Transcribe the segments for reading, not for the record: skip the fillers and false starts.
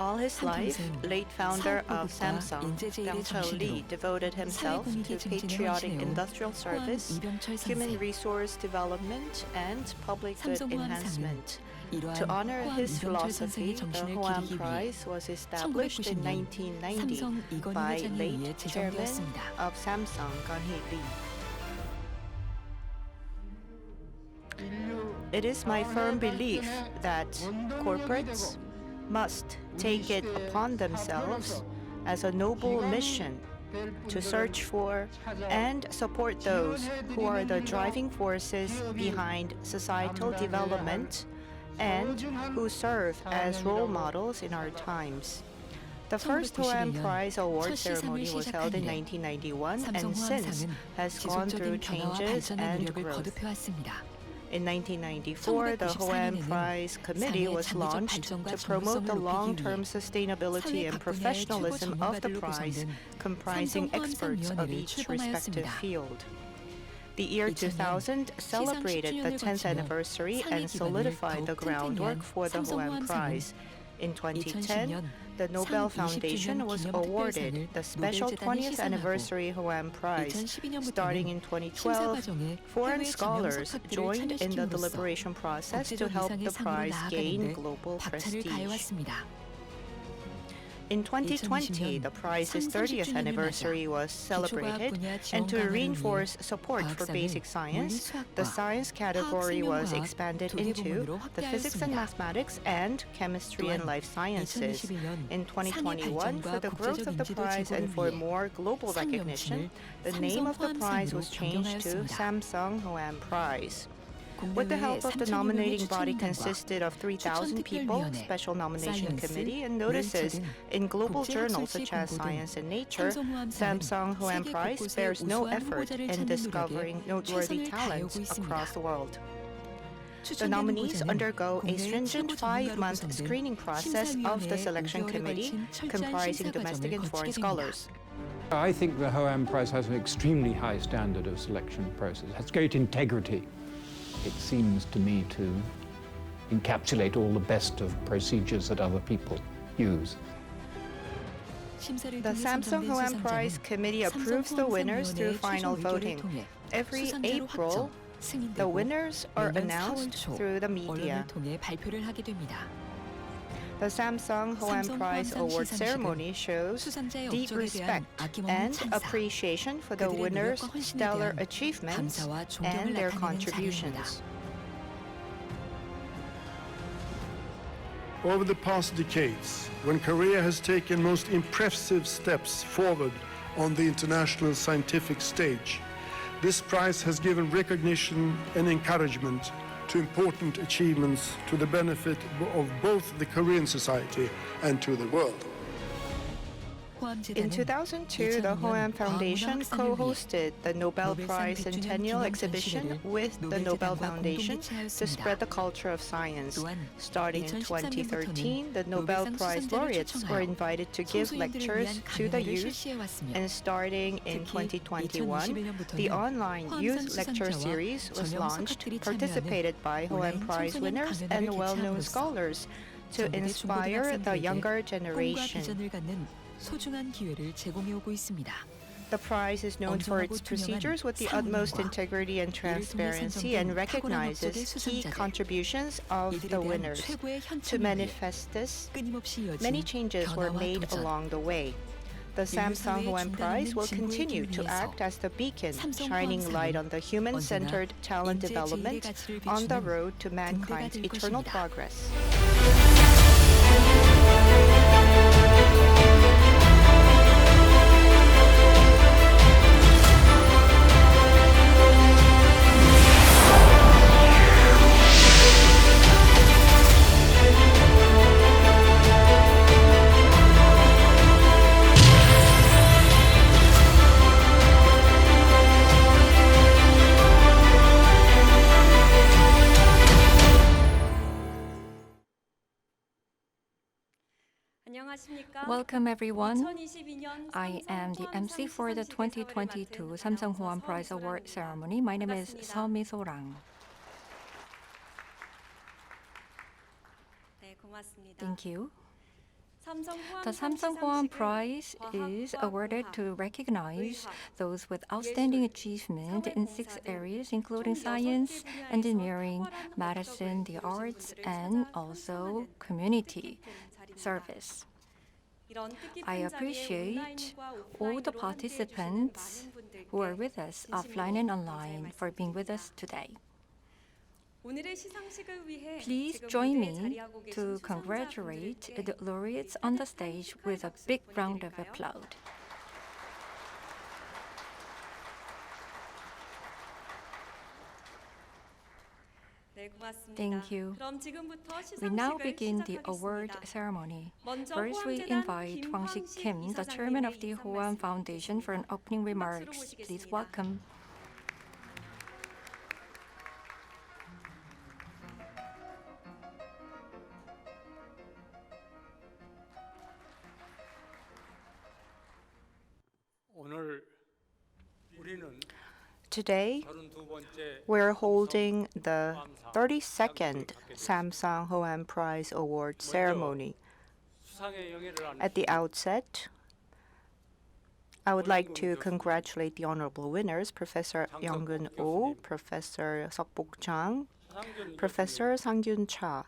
All his life, late founder of Samsung, Byung-chul Lee devoted himself to patriotic industrial service, human resource development, and public good enhancement. To honor his philosophy, the Hoam Prize was established in 1990 by late chairman of Samsung, Gun-hee Lee. It is my firm belief that corporates must take it upon themselves as a noble mission to search for and support those who are the driving forces behind societal development and who serve as role models in our times. The first Hoam Prize award ceremony was held in 1991 and since has gone through changes and growth. In 1994, the Hoam Prize Committee was launched to promote the long-term sustainability and professionalism of the prize, comprising experts of each respective field. The year 2000 celebrated the 10th anniversary and solidified the groundwork for the Hoam Prize. In 2010, the Nobel Foundation was awarded the special 20th anniversary Hoam Prize. Starting in 2012, foreign scholars joined in the deliberation process to help the prize gain global prestige. In 2020, the prize's 30th anniversary was celebrated, and to reinforce support for basic science, the science category was expanded into the physics and mathematics and chemistry and life sciences. In 2021, for the growth of the prize and for more global recognition, the name of the prize was changed to Samsung Hoam Prize. With the help of the nominating body consisted of 3,000 people, special nomination committee, and notices in global journals such as Science and Nature, Samsung Hoam Prize spares no effort in discovering noteworthy talents across the world. The nominees undergo a stringent 5-month screening process of the selection committee, comprising domestic and foreign scholars. I think the Hoam Prize has an extremely high standard of selection process. It has great integrity. It seems to me to encapsulate all the best of procedures that other people use. The Samsung Hoam Prize Committee approves the winners through final voting. Every April, the winners are announced through the media. The Samsung Hoam Prize award ceremony shows deep respect and appreciation for the winners' stellar achievements and their contributions. Over the past decades, when Korea has taken most impressive steps forward on the international scientific stage, this prize has given recognition and encouragement to important achievements to the benefit of both the Korean society and to the world. In 2002, the Hoam Foundation co-hosted the Nobel Prize Centennial Exhibition with the Nobel Foundation to spread the culture of science. Starting in 2013, the Nobel Prize laureates were invited to give lectures to the youth, and starting in 2021, the online youth lecture series was launched, participated by Hoam Prize winners and well-known scholars to inspire the younger generation. The prize is known for its procedures with the utmost integrity and transparency and recognizes key contributions of the winners. To manifest this, many changes were made along the way. The Samsung Hoam Prize will continue to act as the beacon, shining light on the human-centered talent development on the road to mankind's eternal progress. Welcome everyone. I am the MC for the 2022 Samsung Hoam Prize Award ceremony. My name is Seomi Sorang. Thank you. The Samsung Hwang Prize is awarded to recognize those with outstanding achievement in 6 areas, including science, engineering, medicine, the arts, and also community service. I appreciate all the participants who are with us offline and online for being with us today. Please join me to congratulate the laureates on the stage with a big round of applause. Thank you. We now begin the award ceremony. First, we invite Hwang-sik Kim, the chairman of the Hwang Foundation, for an opening remarks. Please welcome. Today, we're holding the 32nd Samsung Hwang Prize Award ceremony. At the outset, I would like to congratulate the honorable winners, Professor Young-gun Oh, Professor Seok-bok Chang, Professor Sang-gyun Cha,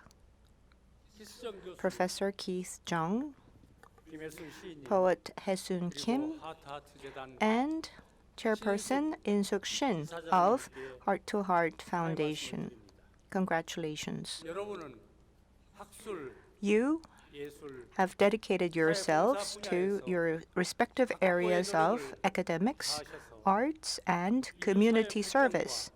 Professor Keith Jung, poet Hae-soon Kim, and Chairperson In-suk Shin of Heart to Heart Foundation. Congratulations. You have dedicated yourselves to your respective areas of academics, arts, and community service,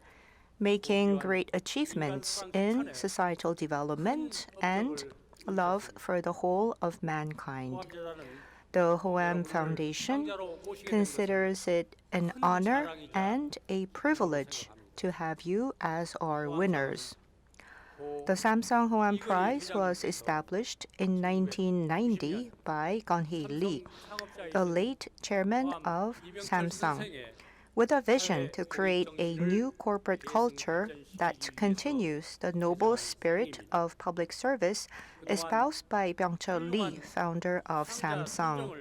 making great achievements in societal development and love for the whole of mankind. The Hwang Foundation considers it an honor and a privilege to have you as our winners. The Samsung Hwang Prize was established in 1990 by Gon-hee Lee, the late chairman of Samsung, with a vision to create a new corporate culture that continues the noble spirit of public service espoused by Byung-chul Lee, founder of Samsung.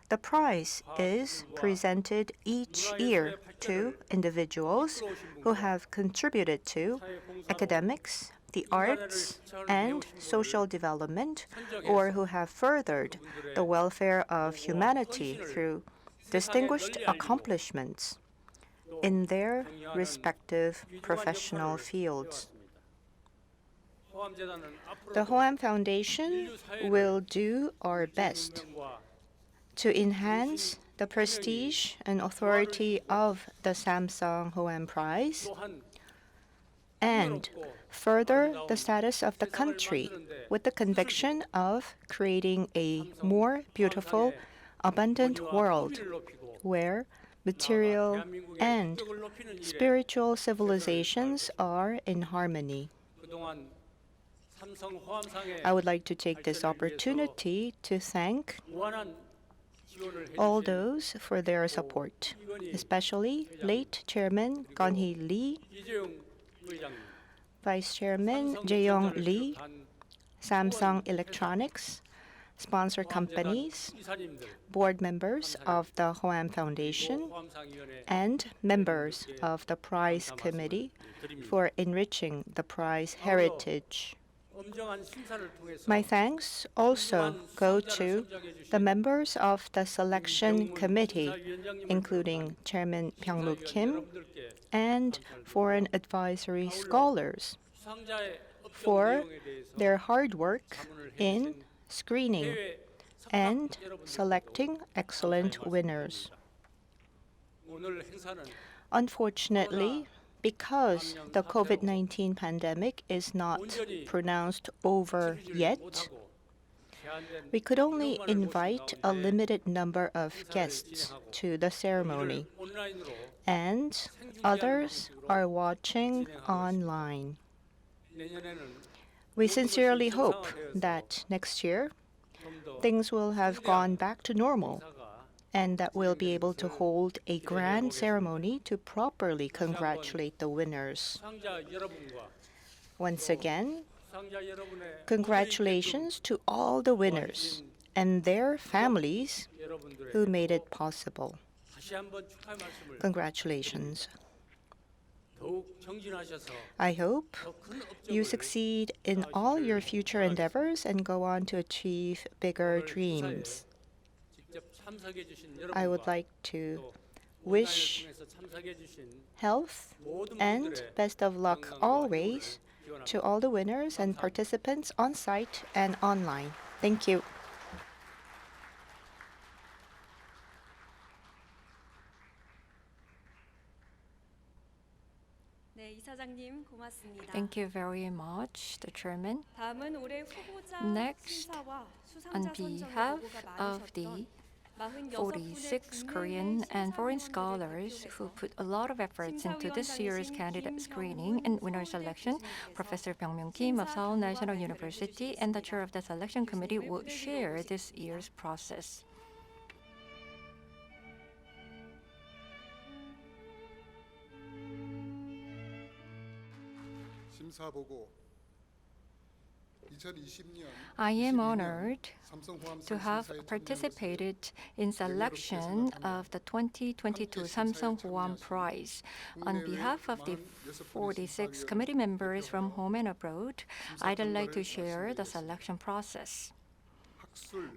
The prize is presented each year to individuals who have contributed to academics, the arts, and social development, or who have furthered the welfare of humanity through distinguished accomplishments in their respective professional fields. The Hwang Foundation will do our best to enhance the prestige and authority of the Samsung Hwang Prize and further the status of the country with the conviction of creating a more beautiful, abundant world where material and spiritual civilizations are in harmony. I would like to take this opportunity to thank all those for their support, especially late Chairman Gon-hee Lee, Vice Chairman Jae-young Lee, Samsung Electronics, sponsor companies, board members of the Hwang Foundation, and members of the Prize Committee for enriching the prize heritage. My thanks also go to the members of the selection committee, including Chairman Byung-moo Kim and foreign advisory scholars, for their hard work in screening and selecting excellent winners. Unfortunately, because the COVID-19 pandemic is not pronounced over yet, we could only invite a limited number of guests to the ceremony, and others are watching online. We sincerely hope that next year things will have gone back to normal and that we'll be able to hold a grand ceremony to properly congratulate the winners. Once again, Congratulations to all the winners and their families who made it possible. Congratulations. I hope you succeed in all your future endeavors and go on to achieve bigger dreams. I would like to wish health and best of luck always to all the winners and participants on site and online. Thank you. 네, 이사장님 고맙습니다. Thank you very much, the chairman. 다음은 올해 후보자 Next, 심사와 On 수상자 behalf 선정에 of the 46 46 Korean and foreign scholars who put a lot of efforts into this year's candidate screening and winner selection, Professor Byung-Myung Kim of Seoul National University and the chair of the selection committee will share this year's process. I am honored to have participated in selection of the 2022 Samsung Hwang Prize. On behalf of the 46 committee members from home and abroad, I'd like to share the selection process.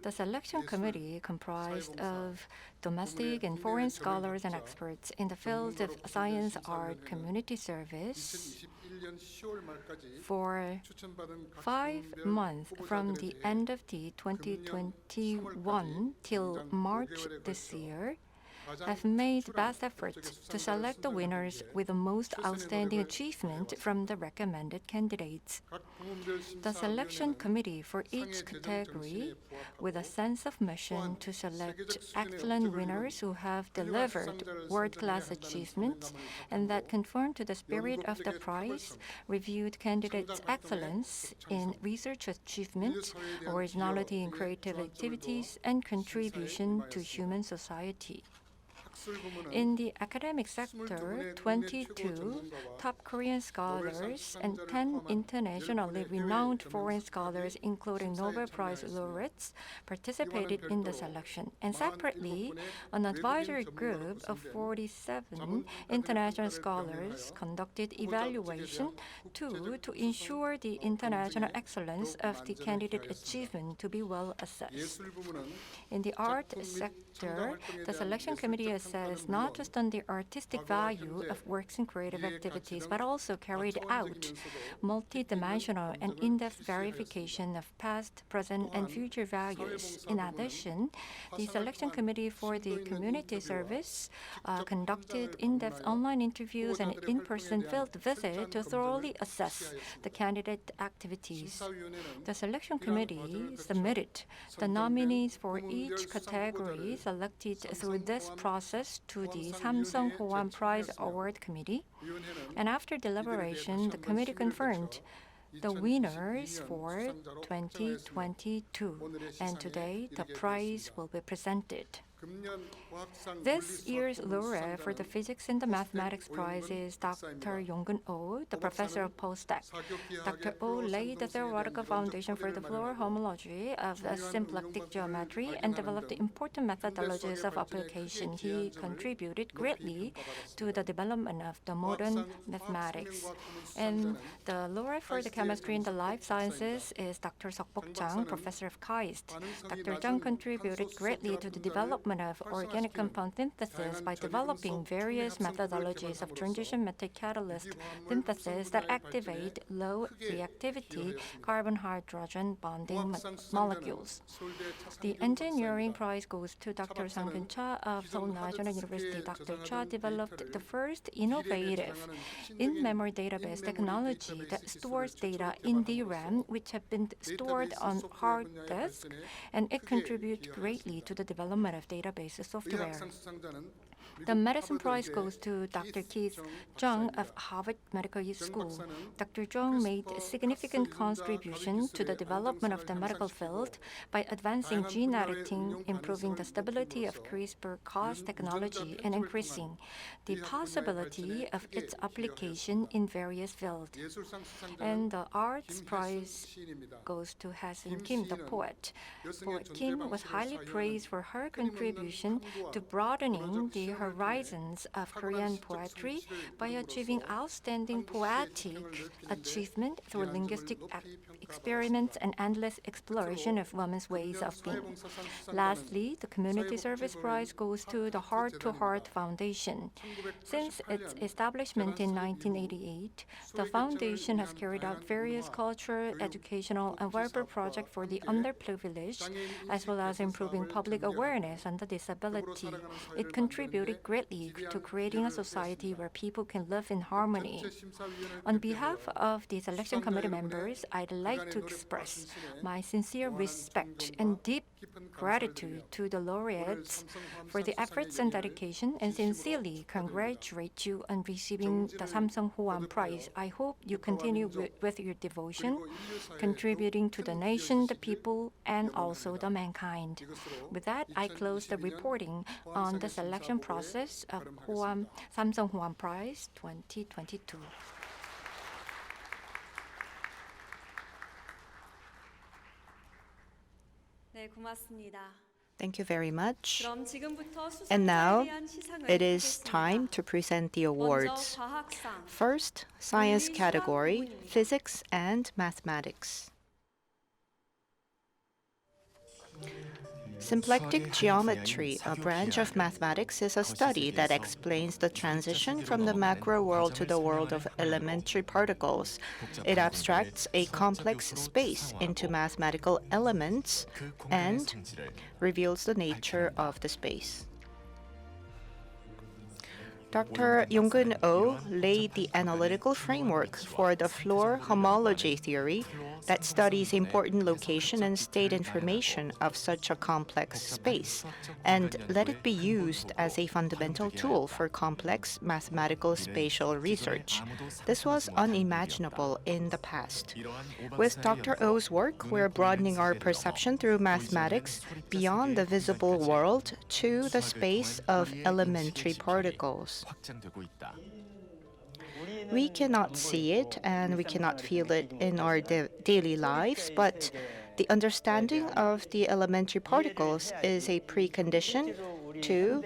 The selection committee comprised of domestic and foreign scholars and experts in the fields of science, art, community service for 5 months from the end of the 2021 till March this year, have made best efforts to select the winners with the most outstanding achievement from the recommended candidates. The selection committee for each category, with a sense of mission to select excellent winners who have delivered world-class achievements and that conform to the spirit of the prize, reviewed candidates' excellence in research achievement, originality in creative activities, and contribution to human society. In the academic sector, 22 top Korean scholars and 10 internationally renowned foreign scholars, including Nobel Prize laureates, participated in the selection. And separately, an advisory group of 47 international scholars conducted evaluation to ensure the international excellence of the candidate achievement to be well assessed. In the art sector, the selection committee assessed not just on the artistic value of works and creative activities, but also carried out multidimensional and in-depth verification of past, present, and future values. In addition, the selection committee for the community service conducted in-depth online interviews and in-person field visits to thoroughly assess the candidate activities. The selection committee submitted the nominees for each category selected through this process to the Samsung Hwang Prize Award Committee, and after deliberation, the committee confirmed the winners for 2022, and today the prize will be presented. This year's laureate for the Physics and the Mathematics Prize is Dr. Yong-gun Oh, the professor of postdoc. Dr. Oh laid the theoretical foundation for the Floer homology of the symplectic geometry and developed important methodologies of application. He contributed greatly to the development of the modern mathematics. And the laureate for the chemistry and the life sciences is Dr. Seok-bok Jang, professor of KAIST. Dr. Jang contributed greatly to the development of organic compound synthesis by developing various methodologies of transition method catalyst synthesis that activate low reactivity carbon-hydrogen bonding molecules. The engineering prize goes to Dr. Sang-kyun Cha of Seoul National University. Dr. Cha developed the first innovative in-memory database technology that stores data in DRAM, which have been stored on hard disk, and it contributes greatly to the development of database software. The medicine prize goes to Dr. Keith Jung of Harvard Medical School. Dr. Jung made a significant contribution to the development of the medical field by advancing gene editing, improving the stability of CRISPR-Cas technology, and increasing the possibility of its application in various fields. And the arts prize goes to Hae-sun Kim, the poet. Poet Kim was highly praised for her contribution to broadening the horizons of Korean poetry by achieving outstanding poetic achievement through linguistic experiments and endless exploration of women's ways of being. Lastly, the Community Service Prize goes to the Heart to Heart Foundation. Since its establishment in 1988, the foundation has carried out various cultural, educational, and welfare projects for the underprivileged, as well as improving public awareness on the disability. It contributed greatly to creating a society where people can live in harmony. On behalf of the selection committee members, I'd like to express my sincere respect and deep gratitude to the laureates for the efforts and dedication, and sincerely congratulate you on receiving the Samsung Hwang Prize. I hope you continue with your devotion, contributing to the nation, the people, and also the mankind. With that, I close the reporting on the selection process of Samsung Hwang Prize 2022. 네, 고맙습니다. Thank you very much. 그럼 지금부터 And now 수상자에 대한 시상을 it is 하겠습니다. time to present the 먼저 awards. 과학상, First, science category, physics and mathematics. Symplectic geometry, a branch of mathematics, is a study that explains the transition from the macro world to the world of elementary particles. It abstracts a complex space into mathematical elements and reveals the nature of the space. Dr. Yonggeun Oh laid the analytical framework for the Floer homology theory that studies important location and state information of such a complex space, and let it be used as a fundamental tool for complex mathematical spatial research. This was unimaginable in the past. With Dr. Oh's work, we're broadening our perception through mathematics beyond the visible world to the space of elementary particles. We cannot see it and we cannot feel it in our daily lives, but the understanding of the elementary particles is a precondition to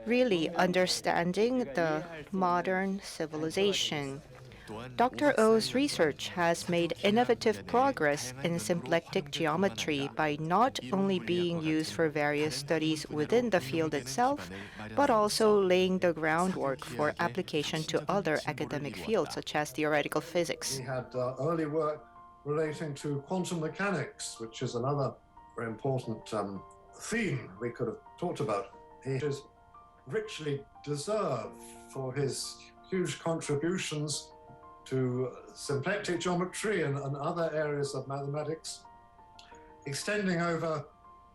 really understanding the modern civilization. Dr. Oh's research has made innovative progress in symplectic geometry by not only being used for various studies within the field itself, but also laying the groundwork for application to other academic fields such as theoretical physics. We had early work relating to quantum mechanics, which is another very important theme we could have talked about. He is richly deserved for his huge contributions to symplectic geometry and other areas of mathematics, extending over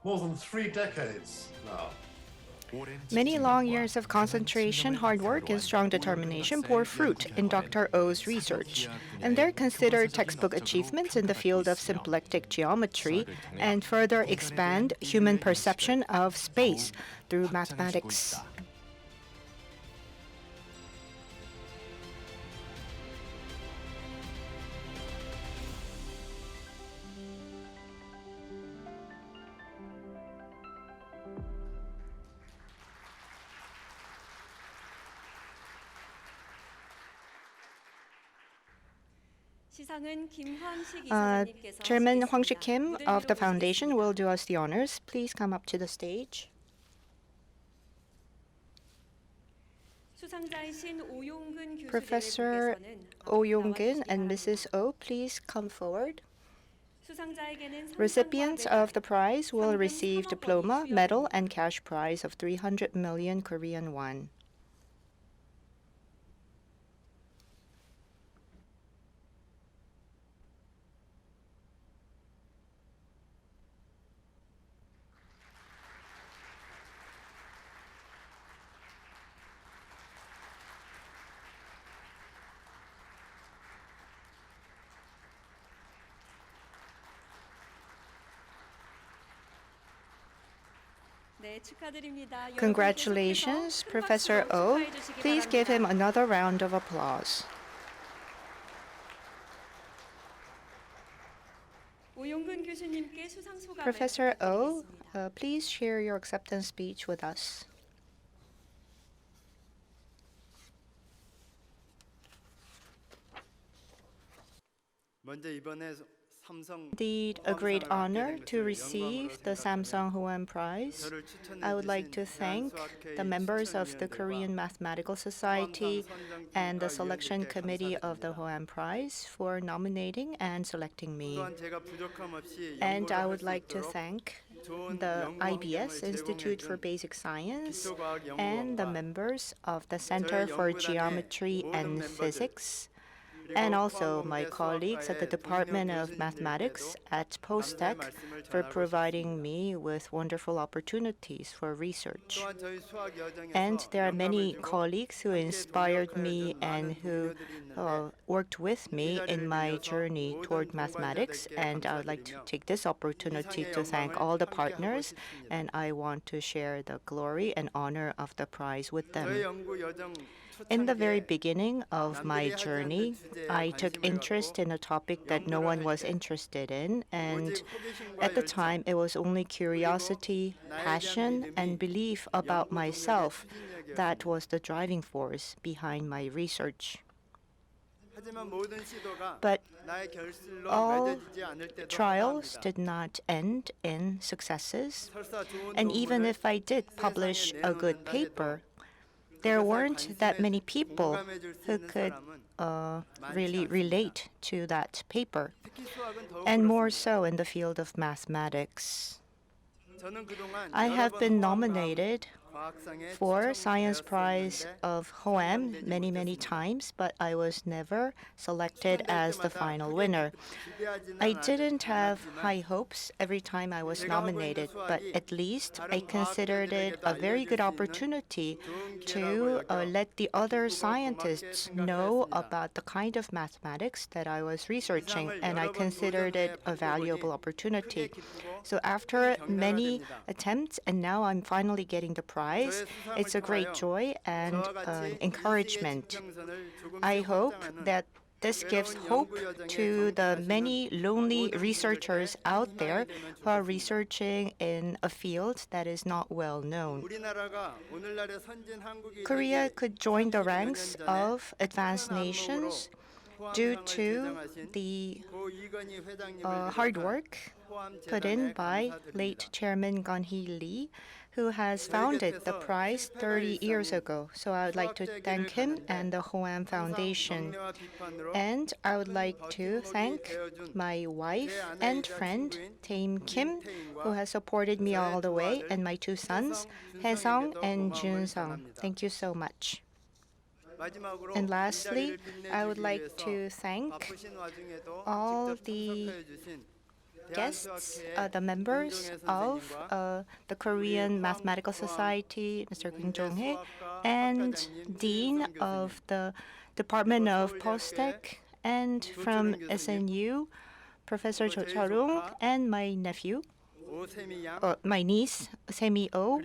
more than 3 decades now. Many long years of concentration, hard work, and strong determination bore fruit in Dr. Oh's research, and they're considered textbook achievements in the field of symplectic geometry and further expand human perception of space through mathematics. 시상은 김황식 이사장님께서 Chairman Hwang 하시겠습니다. Kim 무대 of the 위로 foundation will do us the honors. Please come up to the stage. 수상자이신 오용근 Professor 교수님께서는 Oh Yong-geun 나와주시기 and 바랍니다. Mrs. Oh, please come forward. 수상자에게는 Recipients of the prize will 상금 receive 3억원이 diploma, medal, 수여됩니다. and cash prize of 300 million Korean won. 네, 축하드립니다. 여러분 Congratulations, 계속해서 큰 Professor 박수로 Oh. 축하해 주시기 Please give him 바랍니다. another round of applause. 오용근 교수님께 수상 소감을 Professor Oh, 부탁드리겠습니다. please share your acceptance speech with us. 먼저 이번에 삼성 Indeed, a great honor to receive the Samsung Hoan Prize. 저를 추천해 I would like 주신 to thank the members of the Korean Mathematical Society and the selection committee of the Hoan Prize for nominating and selecting me. 또한 제가 부족함 없이 And 연구를 I 할 would 수 like to 있도록 thank 좋은 the 연구 IBS 환경을 Institute for 제공해준 Basic Science 기초과학 and the 연구원과 members of the Center for 연구단의 Geometry 모든 and 멤버들, Physics, 그리고 and also 포항공대 my colleagues at the 수학과의 Department 동료 of Mathematics 교수님들께도 at PostTech 말씀을 for 전하고 providing me with wonderful opportunities for research. 또한 저희 수학 여정에서 And there are many 영감을 주고 colleagues who 함께 inspired 동력하여 me 준 and 많은 who 동료들이 있는데 worked with me in my journey toward 모든 mathematics. 동반자들께 And I would like to 감사드리며 take this opportunity 이상의 to thank 영광을 all the 함께하고 partners, 싶습니다. and I want to share the glory and honor of the prize with 저희 them. 연구 여정 In the very 초창기에 beginning of my 남들이 하지 않는 journey, 주제에 I took 관심을 interest 갖고 in a topic that no 연구를 one 할 was 때 interested in, and 오직 호기심과 at the 열정, time it was only curiosity, 나에 대한 passion, 믿음이 and belief about 연구 myself 동력의 that 추진력이었습니다. was the driving force behind my research. 하지만 모든 시도가 But 나의 결실로 all 맺어지지 않을 때도 trials 합니다. did not end in successes, 설사 좋은 and even 논문을 if I did publish a good paper, there weren't that many people who could really relate to that paper, 특히 수학은 더욱 and more 그렇습니다. so in the field of mathematics. 저는 그동안 I 여러 have 번 been 호암과 nominated 과학상에 for Science Prize 추천되었었는데 of Hoam many times, but I was never selected as the final winner. I didn't have high hopes every time I was nominated, but at least I considered it a very good opportunity to let the other scientists know about the kind of mathematics that I was researching, and I considered it a valuable opportunity. So after many attempts, and now I'm finally getting the prize, it's a great joy and encouragement. I hope that this gives hope to the many lonely researchers out there who are researching in a field that is not well known. Korea could join the ranks of advanced nations due to the hard work put in by late Chairman Gun-hee Lee, who has founded the prize 30 years ago. So I would like to thank him and the Hoam Foundation. And I would like to thank my wife and friend, Tae Kim, who has supported me all the way, and my two sons, Hae-sung and Jun-sung. Thank you so much. And lastly, I would like to thank all the guests, the members of the Korean Mathematical Society, Mr. Kim Jong-hee, and Dean of the Department of PostTech, and from SNU, Professor Cho Cheol-rung, and my nephew, my niece, Semi Oh,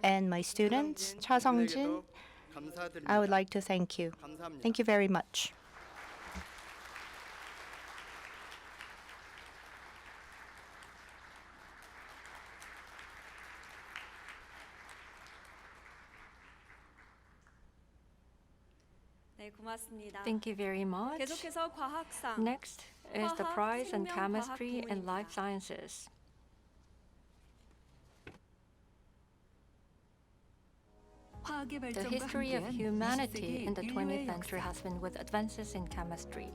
and my students, Cha Sung-jin. I would like to thank you. Thank you very much. 네, 고맙습니다. Thank you very much. 계속해서 과학상 Next is the 화학, prize in 생명과학 chemistry and 부문입니다. life sciences. The history of humanity in the 20th century has been with advances in chemistry.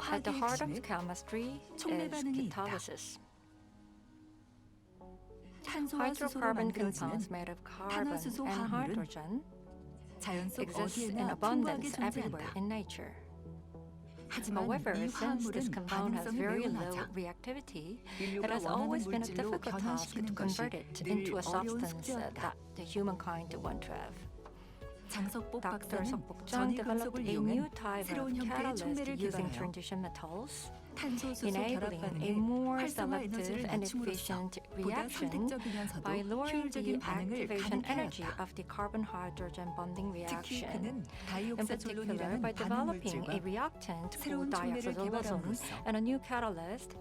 At the heart of chemistry is catalysis. Hydrocarbon compounds made of carbon and hydrogen exist in abundance everywhere in nature. However, since this compound has very low reactivity, it has always been a difficult task to convert it into a substance that the humankind want to have. Dr. Seokbok-jeong developed a new type of catalyst using transition metals, enabling a more selective and efficient reaction by lowering the activation energy of the carbon-hydrogen bonding reaction. In particular, by developing a reactant called dioxazolazone and a new catalyst,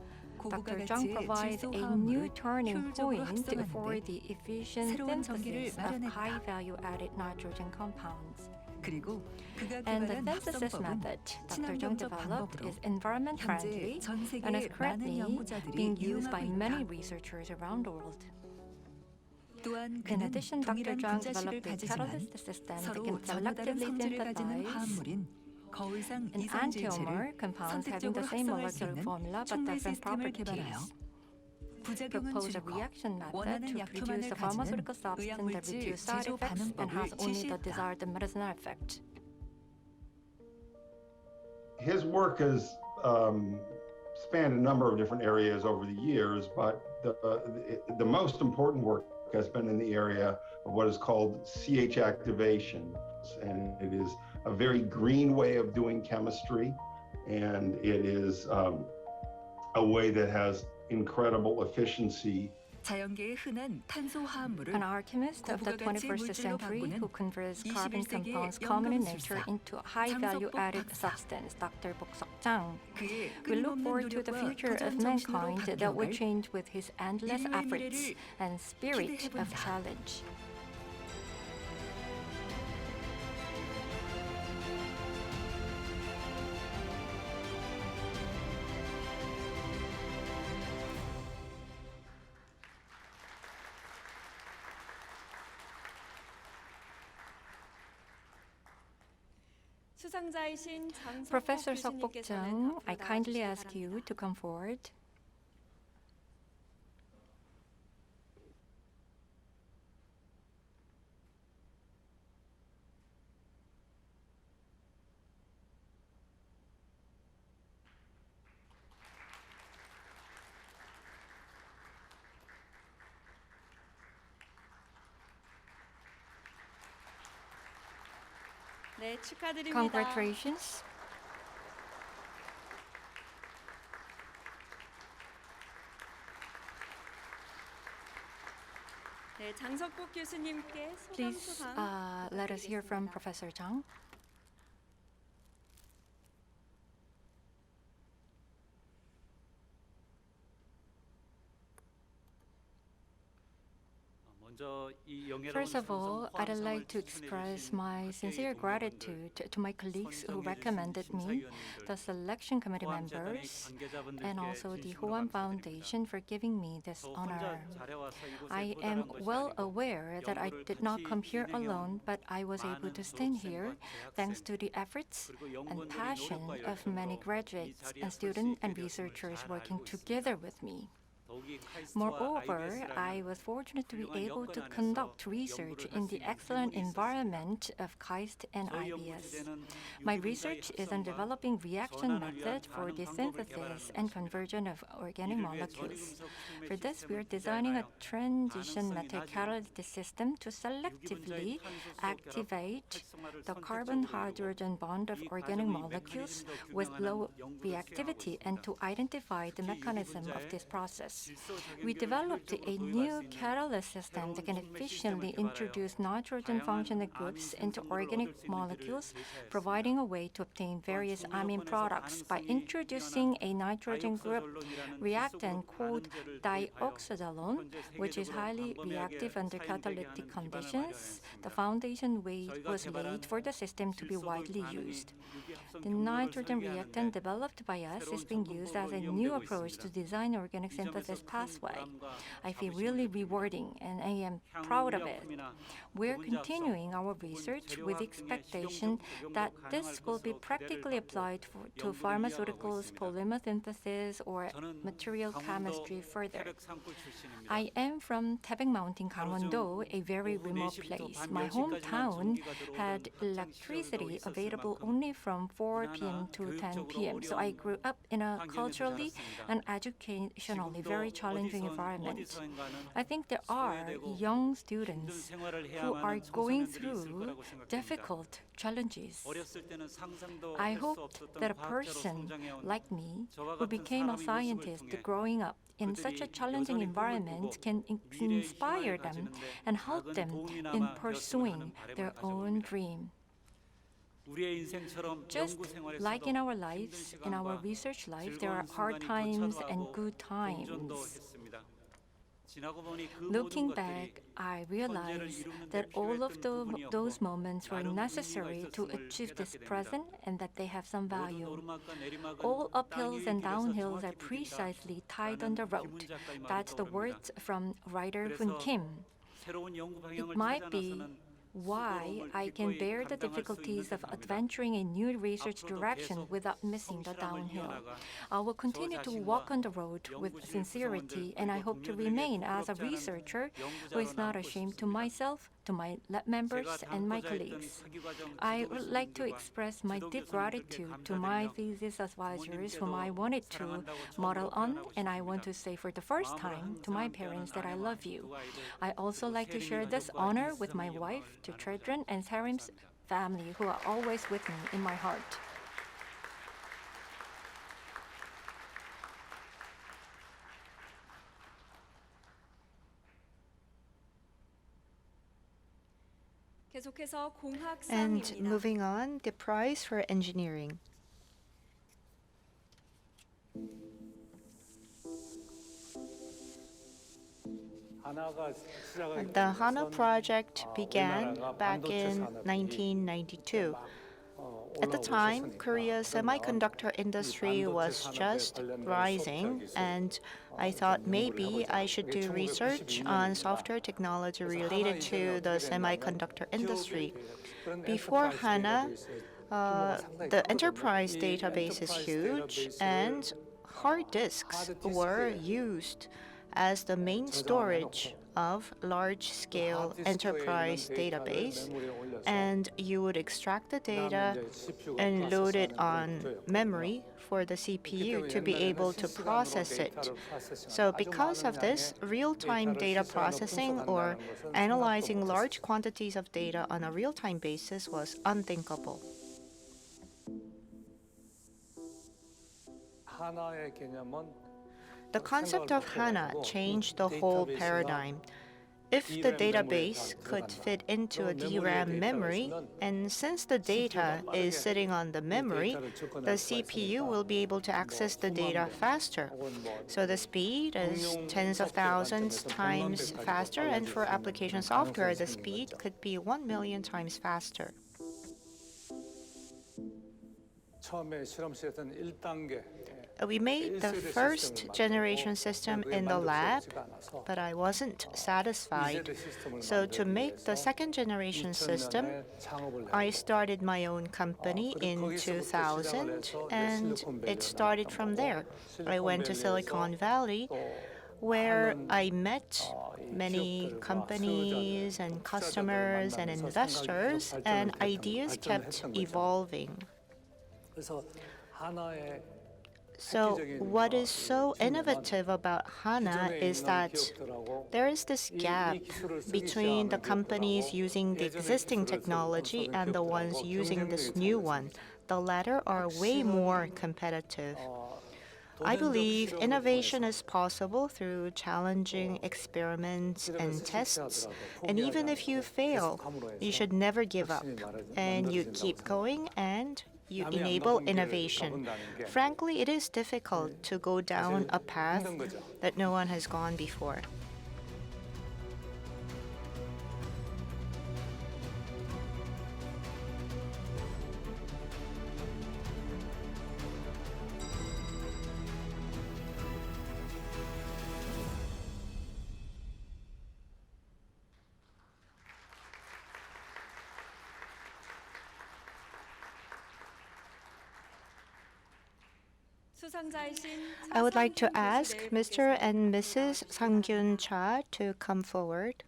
Dr. Jeong provides a new turning point for the efficient synthesis of high-value-added nitrogen compounds. And the synthesis method Dr. Jeong developed is environment-friendly and is currently being used by many researchers around the world. In addition, Dr. Jeong developed a catalyst system that can selectively synthesize an enantiomer compounds having the same molecular formula but different properties. Propose a reaction method to produce a pharmaceutical substance that reduces side effects and has only the desired medicinal effect. His work has spanned a number of different areas over the years, but the most important work has been in the area of what is called CH activation. And it is a very green way of doing chemistry, and it is a way that has incredible efficiency. An alchemist of the 21st century who converts carbon compounds common in nature into a high-value-added substance, Dr. Bok Seok-jang. We look forward to the future of mankind that will change with his endless efforts and spirit of challenge. Professor Seokbok-jeong, I kindly ask you to come forward. 네, 축하드립니다. Congratulations. 네, 장석복 교수님께 소감 Please 소감 let us hear from Professor Jang. First of all, I'd like to express my sincere gratitude to my colleagues who recommended me, the selection committee members, and also the Hoan Foundation for giving me this honor. I am well aware that I did not come here alone, but I was able to stand here thanks to the efforts and passion of many graduates and students and researchers working together with me. Moreover, I was fortunate to be able to conduct research in the excellent environment of KAIST and IBS. My research is on developing reaction methods for the synthesis and conversion of organic molecules. For this, we are designing a transition metal catalytic system to selectively activate the carbon-hydrogen bond of organic molecules with low reactivity and to identify the mechanism of this process. We developed a new catalyst system that can efficiently introduce nitrogen functional groups into organic molecules, providing a way to obtain various amine products by introducing a nitrogen group reactant called dioxazolone, which is highly reactive under catalytic conditions. The foundation was laid for the system to be widely used. The nitrogen reactant developed by us is being used as a new approach to design organic synthesis this pathway. I feel really rewarding and I am proud of it. We're continuing our research with the expectation that this will be practically applied to pharmaceuticals, polymer synthesis, or material chemistry further. I am from Taebek Mountain, Gangwon-do, a very remote place. My hometown had electricity available only from 4 p.m. to 10 p.m. So I grew up in a culturally and educationally very challenging environment. I think there are young students who are going through difficult challenges. I hoped that a person like me who became a scientist growing up in such a challenging environment can inspire them and help them in pursuing their own dream. Just like in our lives, in our research life, there are hard times and good times. Looking back, I realized that all of those moments were necessary to achieve this present and that they have some value. All uphills and downhills are precisely tied on the road. That's the words from writer Hoon Kim. It might be why I can bear the difficulties of adventuring a new research direction without missing the downhill. I will continue to walk on the road with sincerity, and I hope to remain as a researcher who is not ashamed to myself, to my lab members, and my colleagues. I would like to express my deep gratitude to my thesis advisors whom I wanted to model on, and I want to say for the first time to my parents that I love you. I also like to share this honor with my wife, to children, and Sarim's family who are always with me in my heart. 계속해서 And 공학상입니다. moving on, the prize for engineering. The HANA project began back in 1992. At the time, Korea's semiconductor industry was just rising, and I thought maybe I should do research on software technology related to the semiconductor industry. Before HANA, the enterprise database is huge, and hard disks were used as the main storage of large-scale enterprise database, and you would extract the data and load it on memory for the CPU to be able to process it. So because of this, real-time data processing or analyzing large quantities of data on a real-time basis was unthinkable. The concept of HANA changed the whole paradigm. If the database could fit into a DRAM memory, and since the data is sitting on the memory, the CPU will be able to access the data faster. So the speed is tens of thousands times faster, and for application software, the speed could be 1 million times faster. We made the first generation system in the lab, but I wasn't satisfied. So to make the second generation system, I started my own company in 2000, and it started from there. I went to Silicon Valley, where I met many companies and customers and investors, and ideas kept evolving. So what is so innovative about HANA is that there is this gap between the companies using the existing technology and the ones using this new one. The latter are way more competitive. I believe innovation is possible through challenging experiments and tests. And even if you fail, you should never give up. And you keep going and you enable innovation. Frankly, it is difficult to go down a path that no one has gone before. 수상자이신 I would like to 차상균 ask 교수를 Mr. and 뵙겠습니다. Mrs. Sang-gyun Cha to come forward.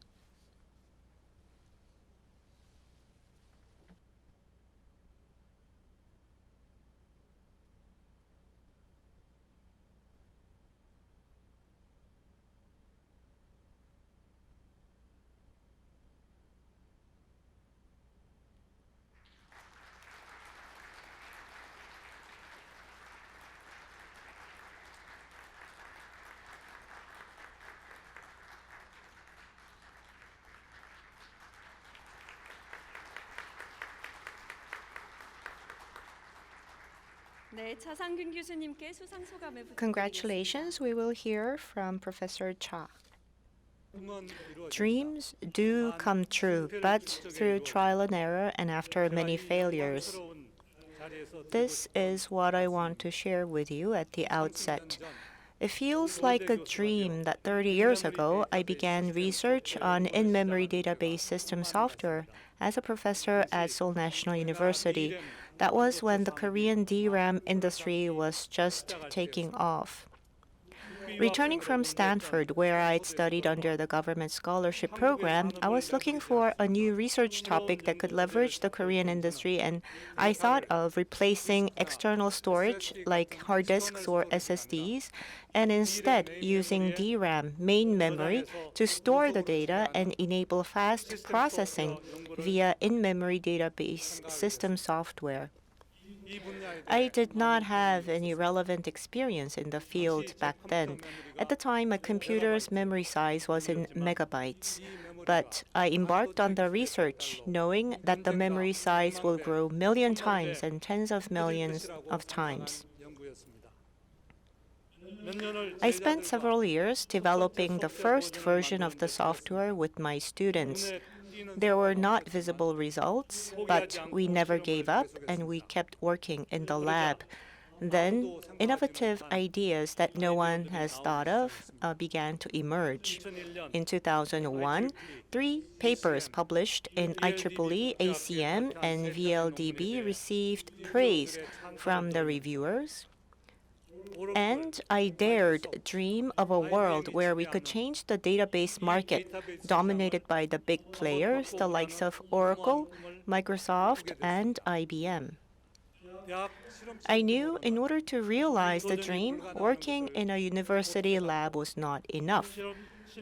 네, 차상균 교수님께 수상 소감을 부탁드리겠습니다. Congratulations, we will hear from Professor Cha. Dreams do come true, but through trial and error and after many failures. This is what I want to share with you at the outset. It feels like a dream that 30 years ago I began research on in-memory database system software as a professor at Seoul National University. That was when the Korean DRAM industry was just taking off. Returning from Stanford, where I'd studied under the government scholarship program, I was looking for a new research topic that could leverage the Korean industry, and I thought of replacing external storage like hard disks or SSDs, and instead using DRAM, main memory, to store the data and enable fast processing via in-memory database system software. I did not have any relevant experience in the field back then. At the time, my computer's memory size was in megabytes. But I embarked on the research knowing that the memory size will grow million times and tens of millions of times. I spent several years developing the first version of the software with my students. There were not visible results, but we never gave up and we kept working in the lab. Then, innovative ideas that no one has thought of began to emerge. In 2001, 3 papers published in IEEE, ACM, and VLDB received praise from the reviewers. And I dared dream of a world where we could change the database market dominated by the big players, the likes of Oracle, Microsoft, and IBM. I knew in order to realize the dream, working in a university lab was not enough.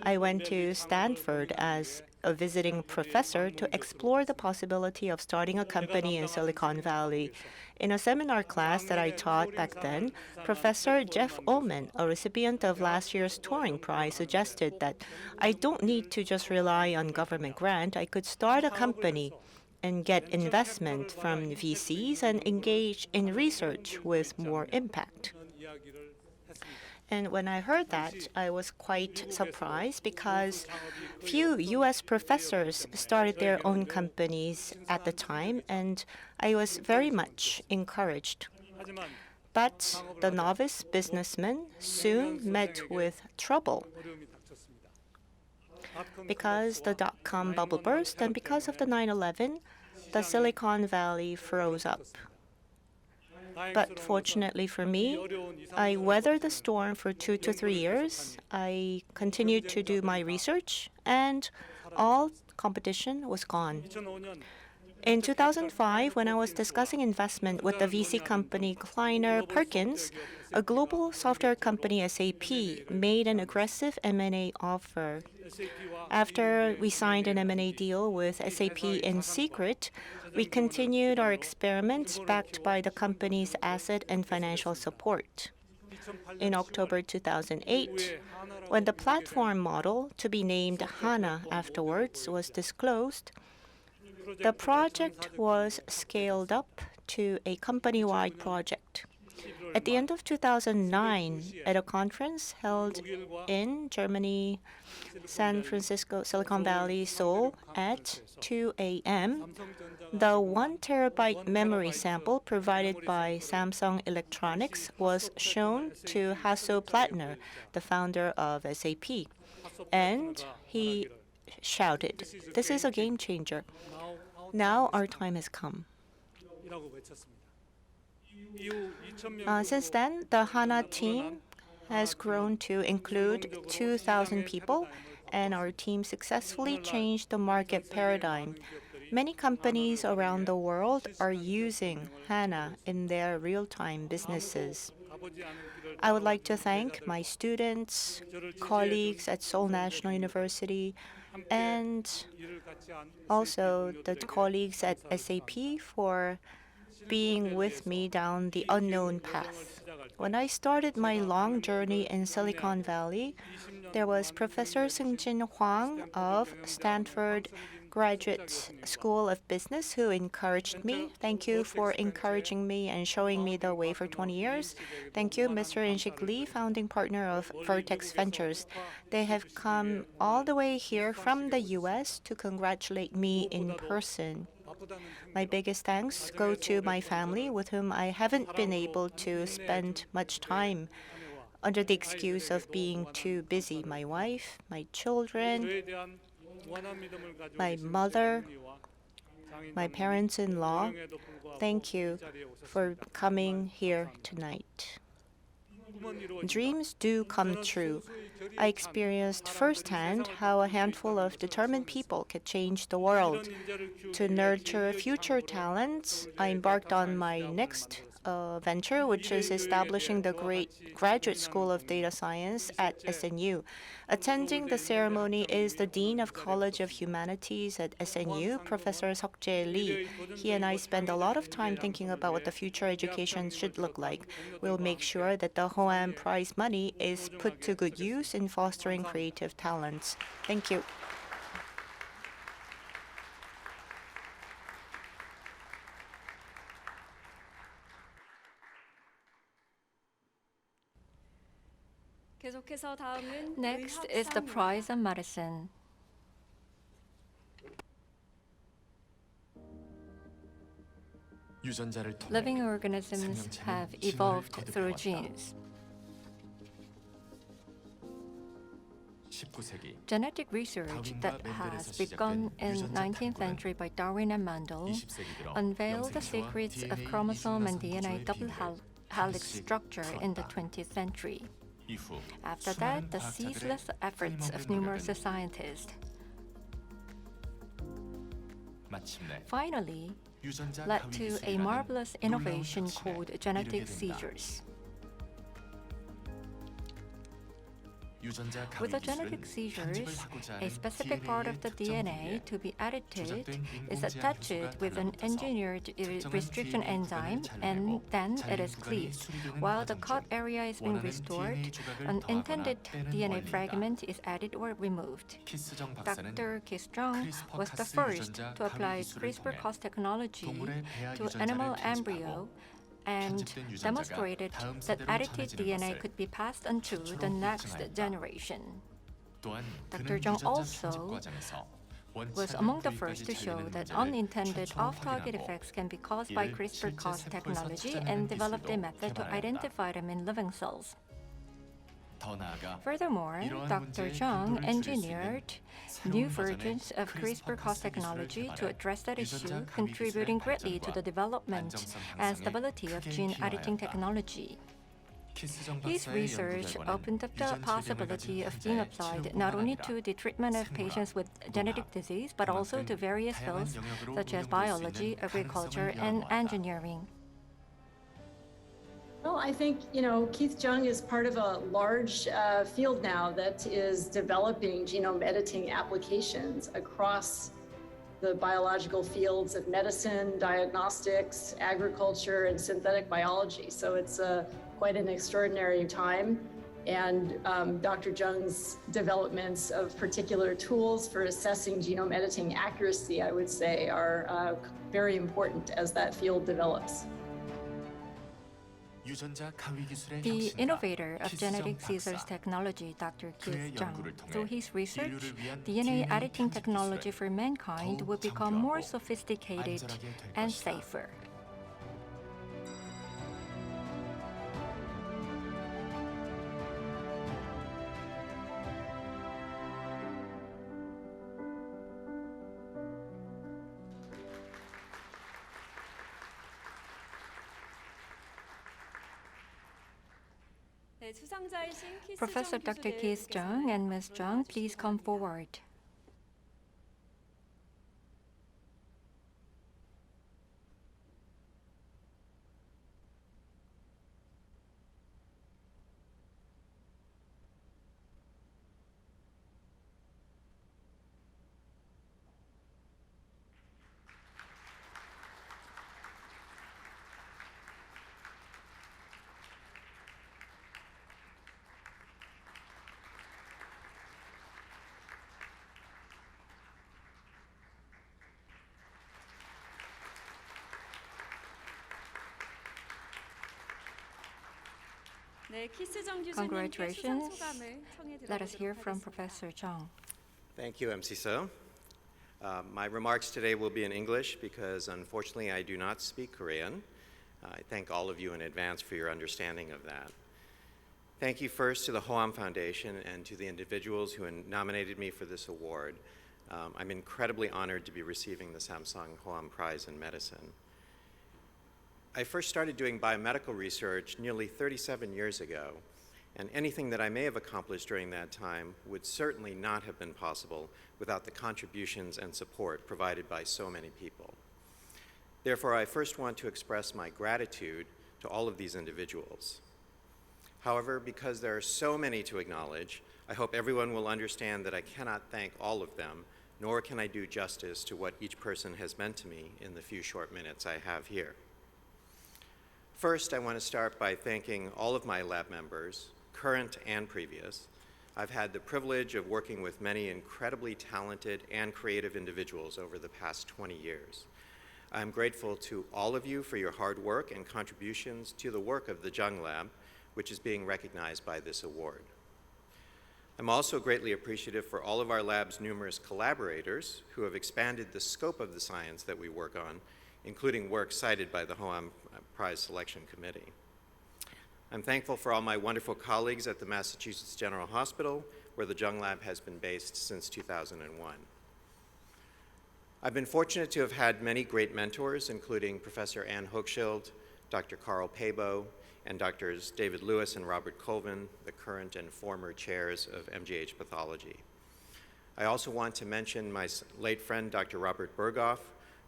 I went to Stanford as a visiting professor to explore the possibility of starting a company in Silicon Valley. In a seminar class that I taught back then, Professor Jeff Ullman, a recipient of last year's Turing Prize, suggested that I don't need to just rely on government grant. I could start a company and get investment from VCs and engage in research with more impact. And when I heard that, I was quite surprised because few US professors started their own companies at the time, and I was very much encouraged. But the novice businessman soon met with trouble because the dot-com bubble burst, and because of the 9/11, the Silicon Valley froze up. But fortunately for me, I weathered the storm for 2 to 3 years. I continued to do my research, and all competition was gone. In 2005, when I was discussing investment with the VC company Kleiner Perkins, a global software company, SAP, made an aggressive M&A offer. After we signed an M&A deal with SAP in secret, we continued our experiments backed by the company's asset and financial support. In October 2008, when the platform model, to be named HANA afterwards, was disclosed, the project was scaled up to a company-wide project. At the end of 2009, at a conference held in Germany, San Francisco, Silicon Valley, Seoul, at 2 a.m., the 1 terabyte memory sample provided by Samsung Electronics was shown to Hasso Plattner, the founder of SAP. And he shouted, "This is a game changer. Now our time has come." Since then, the HANA team has grown to include 2,000 people, and our team successfully changed the market paradigm. Many companies around the world are using HANA in their real-time businesses. I would like to thank my students, colleagues at Seoul National University, and also the colleagues at SAP for being with me down the unknown path. When I started my long journey in Silicon Valley, there was Professor Seung-Jin Hwang of Stanford Graduate School of Business who encouraged me. Thank you for encouraging me and showing me the way for 20 years. Thank you, Mr. In-shik Lee, founding partner of Vertex Ventures. They have come all the way here from the US to congratulate me in person. My biggest thanks go to my family with whom I haven't been able to spend much time under the excuse of being too busy. My wife, my children, my mother, my parents-in-law. Thank you for coming here tonight. Dreams do come true. I experienced firsthand how a handful of determined people could change the world. To nurture future talents, I embarked on my next venture, which is establishing the Great Graduate School of Data Science at SNU. Attending the ceremony is the Dean of College of Humanities at SNU, Professor Seok-jae Lee. He and I spend a lot of time thinking about what the future education should look like. We'll make sure that the Hoam Prize money is put to good use in fostering creative talents. Thank you. 계속해서 다음은 Next is the Prize of Medicine. Living organisms have evolved through genes. Genetic research that has begun in 19th century by Darwin and Mendel unveiled the secrets of chromosome and DNA double helix structure in the 20th century. After that, the ceaseless efforts of numerous scientists finally led to a marvelous innovation called genetic seizures. With the genetic seizures, a specific part of the DNA to be edited is attached with an engineered restriction enzyme, and then it is cleaved. While the cut area is being restored, an intended DNA fragment is added or removed. Dr. Ki-sung was the first to apply CRISPR-Cas technology to animal embryo and demonstrated that edited DNA could be passed on to the next generation. Dr. Jung also was among the first to show that unintended off-target effects can be caused by CRISPR-Cas technology and developed a method to identify them in living cells. Furthermore, Dr. Jung engineered new versions of CRISPR-Cas technology to address that issue, contributing greatly to the development and stability of gene editing technology. His research opened up the possibility of being applied not only to the treatment of patients with genetic disease, but also to various fields such as biology, agriculture, and engineering. Well, I think, Keith Jung is part of a large field now that is developing genome editing applications across the biological fields of medicine, diagnostics, agriculture, and synthetic biology. So it's quite an extraordinary time. And Dr. Jung's developments of particular tools for assessing genome editing accuracy, I would say, are very important as that field develops. The innovator of genetic seizures technology, Dr. Keith Jung, through his research, DNA editing technology for mankind will become more sophisticated and safer. 네, 수상자이신 키스 Professor 정 Dr. Keith Jung and Ms. Jung, please come forward. 네, 키스 정 교수님께 Congratulations. 수상 소감을 청해 Let us hear 들어보도록 from 하겠습니다. Professor Jung. Thank you, MC So. My remarks today will be in English because unfortunately I do not speak Korean. I thank all of you in advance for your understanding of that. Thank you first to the Hoam Foundation and to the individuals who nominated me for this award. I'm incredibly honored to be receiving the Samsung Hoam Prize in Medicine. I first started doing biomedical research nearly 37 years ago, and anything that I may have accomplished during that time would certainly not have been possible without the contributions and support provided by so many people. Therefore, I first want to express my gratitude to all of these individuals. However, because there are so many to acknowledge, I hope everyone will understand that I cannot thank all of them, nor can I do justice to what each person has meant to me in the few short minutes I have here. First, I want to start by thanking all of my lab members, current and previous. I've had the privilege of working with many incredibly talented and creative individuals over the past 20 years. I'm grateful to all of you for your hard work and contributions to the work of the Jung Lab, which is being recognized by this award. I'm also greatly appreciative for all of our lab's numerous collaborators who have expanded the scope of the science that we work on, including work cited by the Hoam Prize Selection Committee. I'm thankful for all my wonderful colleagues at the Massachusetts General Hospital, where the Jung Lab has been based since 2001. I've been fortunate to have had many great mentors, including Professor Ann Hochschild, Dr. Carl Pabo, and Drs. David Lewis and Robert Colvin, the current and former chairs of MGH pathology. I also want to mention my late friend, Dr. Robert Berghoff,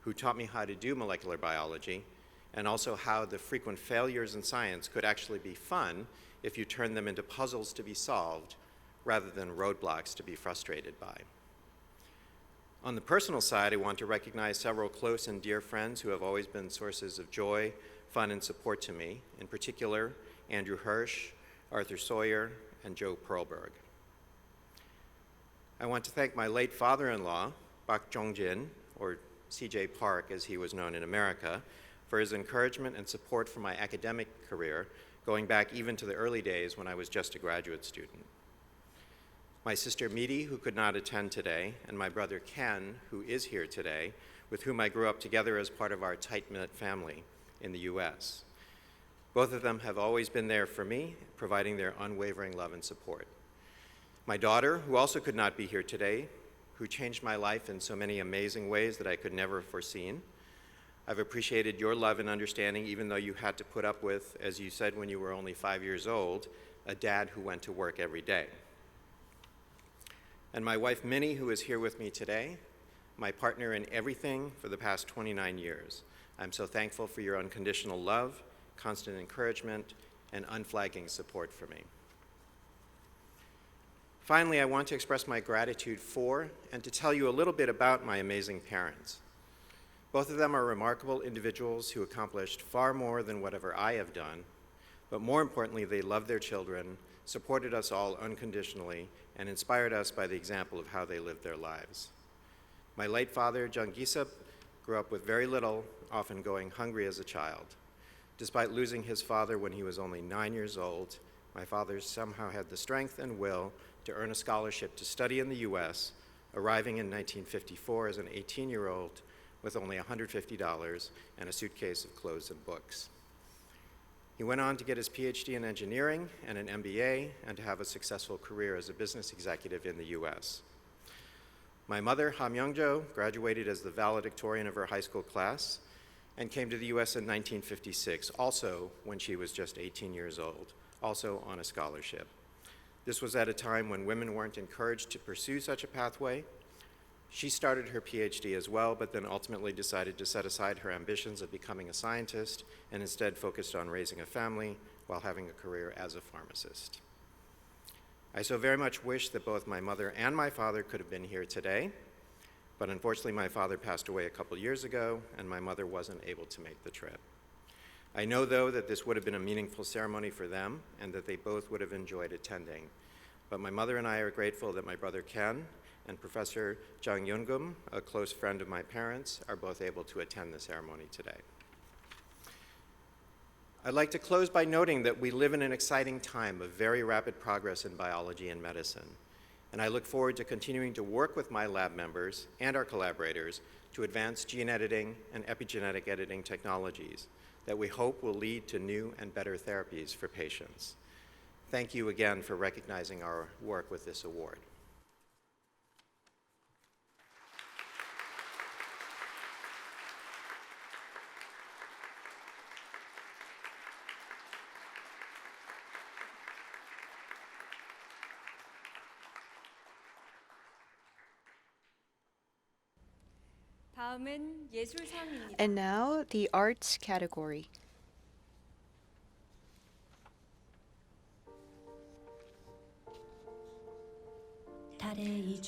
who taught me how to do molecular biology, and also how the frequent failures in science could actually be fun if you turn them into puzzles to be solved rather than roadblocks to be frustrated by. On the personal side, I want to recognize several close and dear friends who have always been sources of joy, fun, and support to me, in particular, Andrew Hirsch, Arthur Sawyer, and Joe Perlberg. I want to thank my late father-in-law, Bak Jong-jin, or C.J. Park as he was known in America, for his encouragement and support for my academic career, going back even to the early days when I was just a graduate student. My sister Midi, who could not attend today, and my brother Ken, who is here today, with whom I grew up together as part of our tight-knit family in the US. Both of them have always been there for me, providing their unwavering love and support. My daughter, who also could not be here today, who changed my life in so many amazing ways that I could never have foreseen. I've appreciated your love and understanding, even though you had to put up with, as you said when you were only 5 years old, a dad who went to work every day. And my wife, Minnie, who is here with me today, my partner in everything for the past 29 years. I'm so thankful for your unconditional love, constant encouragement, and unflagging support for me. Finally, I want to express my gratitude for and to tell you a little bit about my amazing parents. Both of them are remarkable individuals who accomplished far more than whatever I have done, but more importantly, they loved their children, supported us all unconditionally, and inspired us by the example of how they lived their lives. My late father, Jung Gi-sup, grew up with very little, often going hungry as a child. Despite losing his father when he was only 9 years old, my father somehow had the strength and will to earn a scholarship to study in the US, arriving in 1954 as an 18-year-old with only $150 and a suitcase of clothes and books. He went on to get his PhD in engineering and an MBA and to have a successful career as a business executive in the US. My mother, Ha Myung-jo, graduated as the valedictorian of her high school class and came to the US in 1956, also when she was just 18 years old, also on a scholarship. This was at a time when women weren't encouraged to pursue such a pathway. She started her PhD as well, but then ultimately decided to set aside her ambitions of becoming a scientist and instead focused on raising a family while having a career as a pharmacist. I so very much wish that both my mother and my father could have been here today, but unfortunately my father passed away a couple years ago and my mother wasn't able to make the trip. I know, though, that this would have been a meaningful ceremony for them and that they both would have enjoyed attending. But my mother and I are grateful that my brother Ken and Professor Jang Yun-gum, a close friend of my parents, are both able to attend the ceremony today. I'd like to close by noting that we live in an exciting time of very rapid progress in biology and medicine, and I look forward to continuing to work with my lab members and our collaborators to advance gene editing and epigenetic editing technologies that we hope will lead to new and better therapies for patients. Thank you again for recognizing our work with this award. 다음은 예술상입니다. And now the arts category.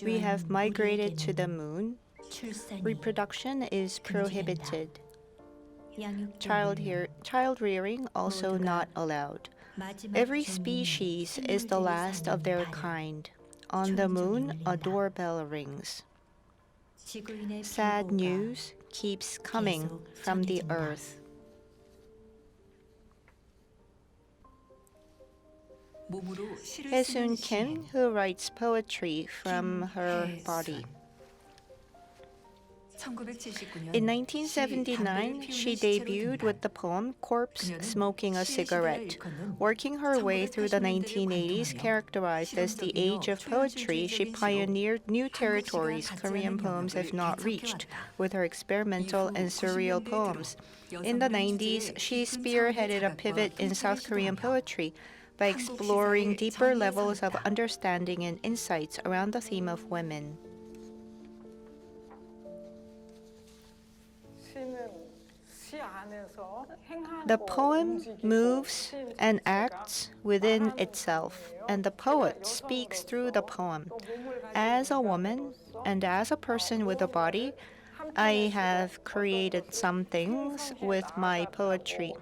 We have migrated to the moon. Reproduction is prohibited. Child rearing also not allowed. Every species is the last of their kind. On the moon, a doorbell rings. Sad news keeps coming from the earth. Hae-sun Kim, who writes poetry from her body. In 1979, she debuted with the poem Corpse Smoking a Cigarette. Working her way through the 1980s, characterized as the age of poetry, she pioneered new territories Korean poems have not reached with her experimental and surreal poems. In the 90s, she spearheaded a pivot in South Korean poetry by exploring deeper levels of understanding and insights around the theme of women. The poem moves and acts within itself, and the poet speaks through the poem. As a woman and as a person with a body, I have created some things with my poetry.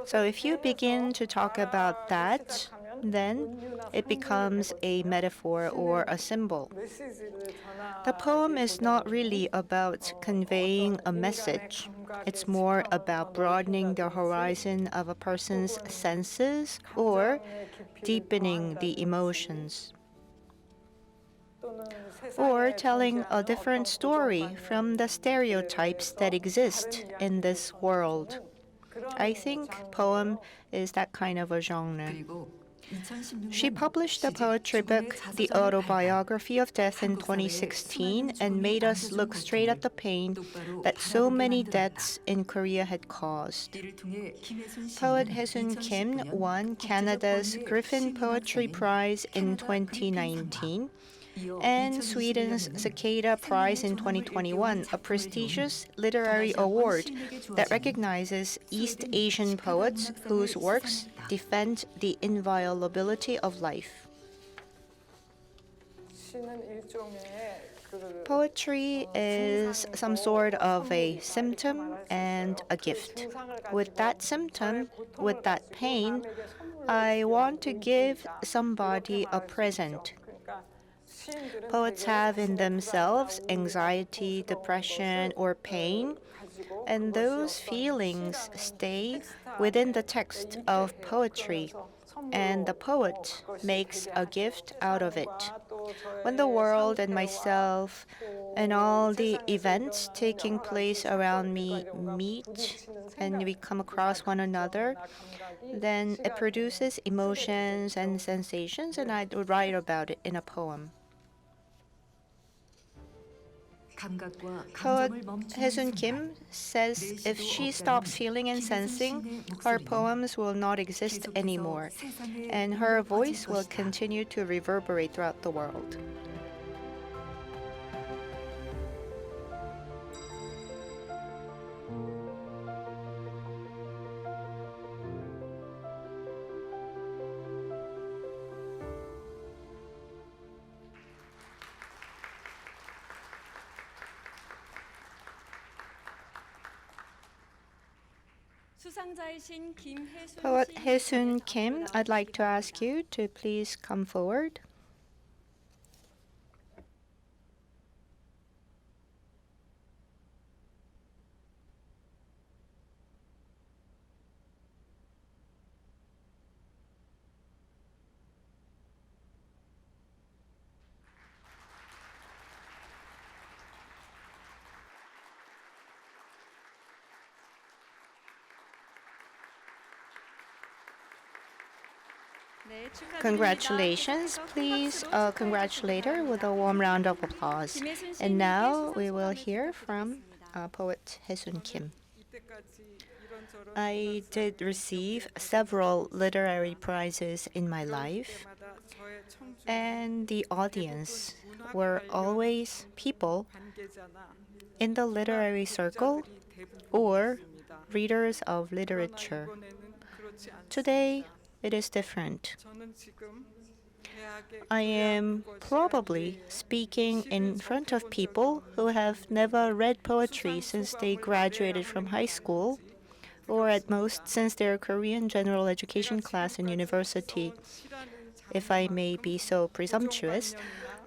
So if you begin to talk about that, then it becomes a metaphor or a symbol. The poem is not really about conveying a message. It's more about broadening the horizon of a person's senses or deepening the emotions, or telling a different story from the stereotypes that exist in this world. I think poem is that kind of a genre. She published the poetry book, The Autobiography of Death, in 2016 and made us look straight at the pain that so many deaths in Korea had caused. Poet Hae-sun Kim won Canada's Griffin Poetry Prize in 2019 and Sweden's Cicada Prize in 2021, a prestigious literary award that recognizes East Asian poets whose works defend the inviolability of life. Poetry is some sort of a symptom and a gift. With that symptom, with that pain, I want to give somebody a present. Poets have in themselves anxiety, depression, or pain, and those feelings stay within the text of poetry, and the poet makes a gift out of it. When the world and myself and all the events taking place around me meet and we come across one another, then it produces emotions and sensations, and I would write about it in a poem. Poet Hae-sun Kim says if she stops feeling and sensing, her poems will not exist anymore, and her voice will continue to reverberate throughout the world. Poet Hae-sun Kim, I'd like to ask you to please come forward. Congratulations. Please congratulate her with a warm round of applause. And now we will hear from poet Hae-sun Kim. I did receive several literary prizes in my life, and the audience were always people in the literary circle or readers of literature. Today, it is different. I am probably speaking in front of people who have never read poetry since they graduated from high school, or at most since their Korean general education class in university. If I may be so presumptuous,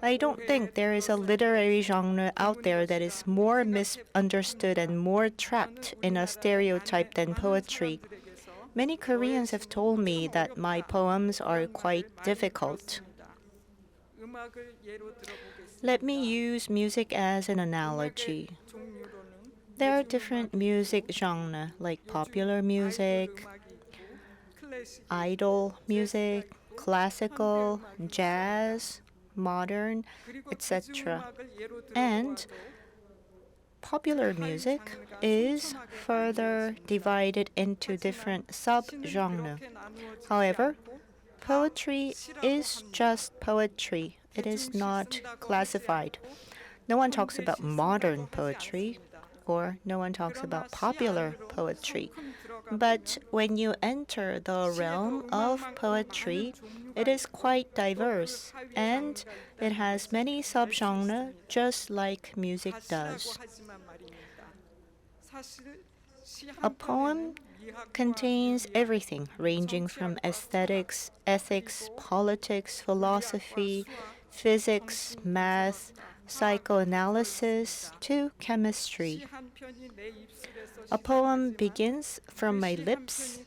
I don't think there is a literary genre out there that is more misunderstood and more trapped in a stereotype than poetry. Many Koreans have told me that my poems are quite difficult. Let me use music as an analogy. There are different music genres like popular music, idol music, classical, jazz, modern, etc. And popular music is further divided into different sub-genres. However, poetry is just poetry. It is not classified. No one talks about modern poetry, or no one talks about popular poetry. But when you enter the realm of poetry, it is quite diverse, and it has many subgenres, just like music does. A poem contains everything, ranging from aesthetics, ethics, politics, philosophy, physics, math, psychoanalysis, to chemistry. A poem begins from my lips,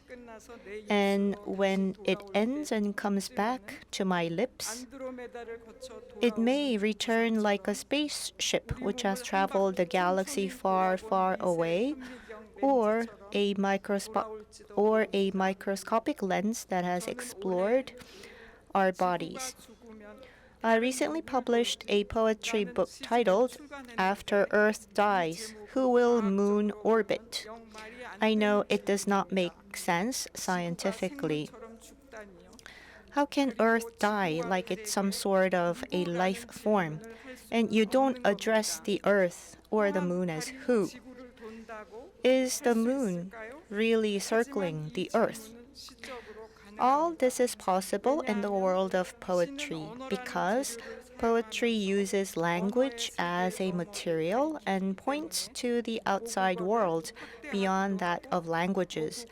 and when it ends and comes back to my lips, it may return like a spaceship which has traveled the galaxy far, far away, or a microscopic lens that has explored our bodies. I recently published a poetry book titled After Earth Dies, Who Will Moon Orbit? I know it does not make sense scientifically. How can Earth die like it's some sort of a life form, and you don't address the Earth or the moon as who? Is the moon really circling the Earth? All this is possible in the world of poetry because poetry uses language as a material and points to the outside world beyond that of languages.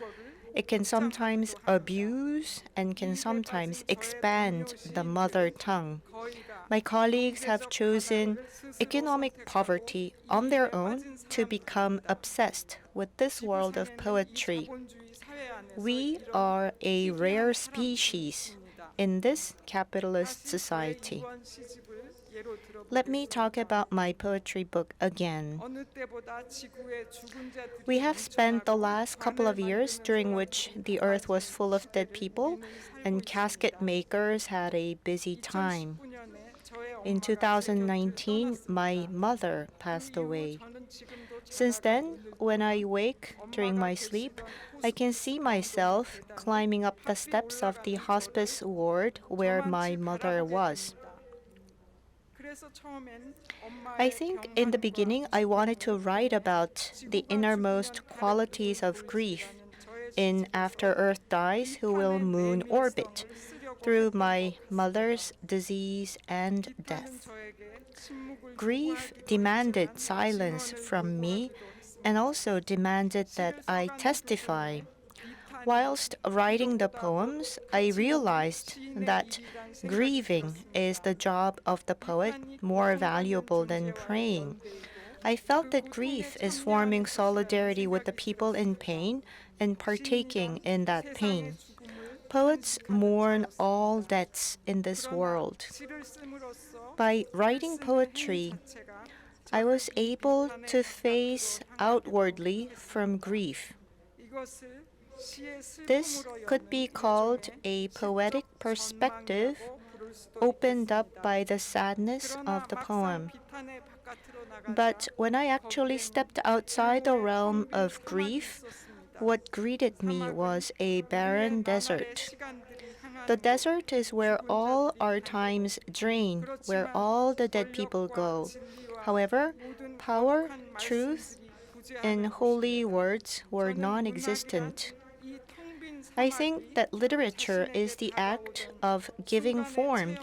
It can sometimes abuse and can sometimes expand the mother tongue. My colleagues have chosen economic poverty on their own to become obsessed with this world of poetry. We are a rare species in this capitalist society. Let me talk about my poetry book again. We have spent the last couple of years during which the earth was full of dead people and casket makers had a busy time. In 2019, my mother passed away. Since then, when I wake during my sleep, I can see myself climbing up the steps of the hospice ward where my mother was. I think in the beginning I wanted to write about the innermost qualities of grief in After Earth Dies, Who Will Moon Orbit, through my mother's disease and death. Grief demanded silence from me and also demanded that I testify. Whilst writing the poems, I realized that grieving is the job of the poet, more valuable than praying. I felt that grief is forming solidarity with the people in pain and partaking in that pain. Poets mourn all deaths in this world. By writing poetry, I was able to face outwardly from grief. This could be called a poetic perspective opened up by the sadness of the poem. But when I actually stepped outside the realm of grief, what greeted me was a barren desert. The desert is where all our times drain, where all the dead people go. However, power, truth, and holy words were non-existent. I think that literature is the act of giving form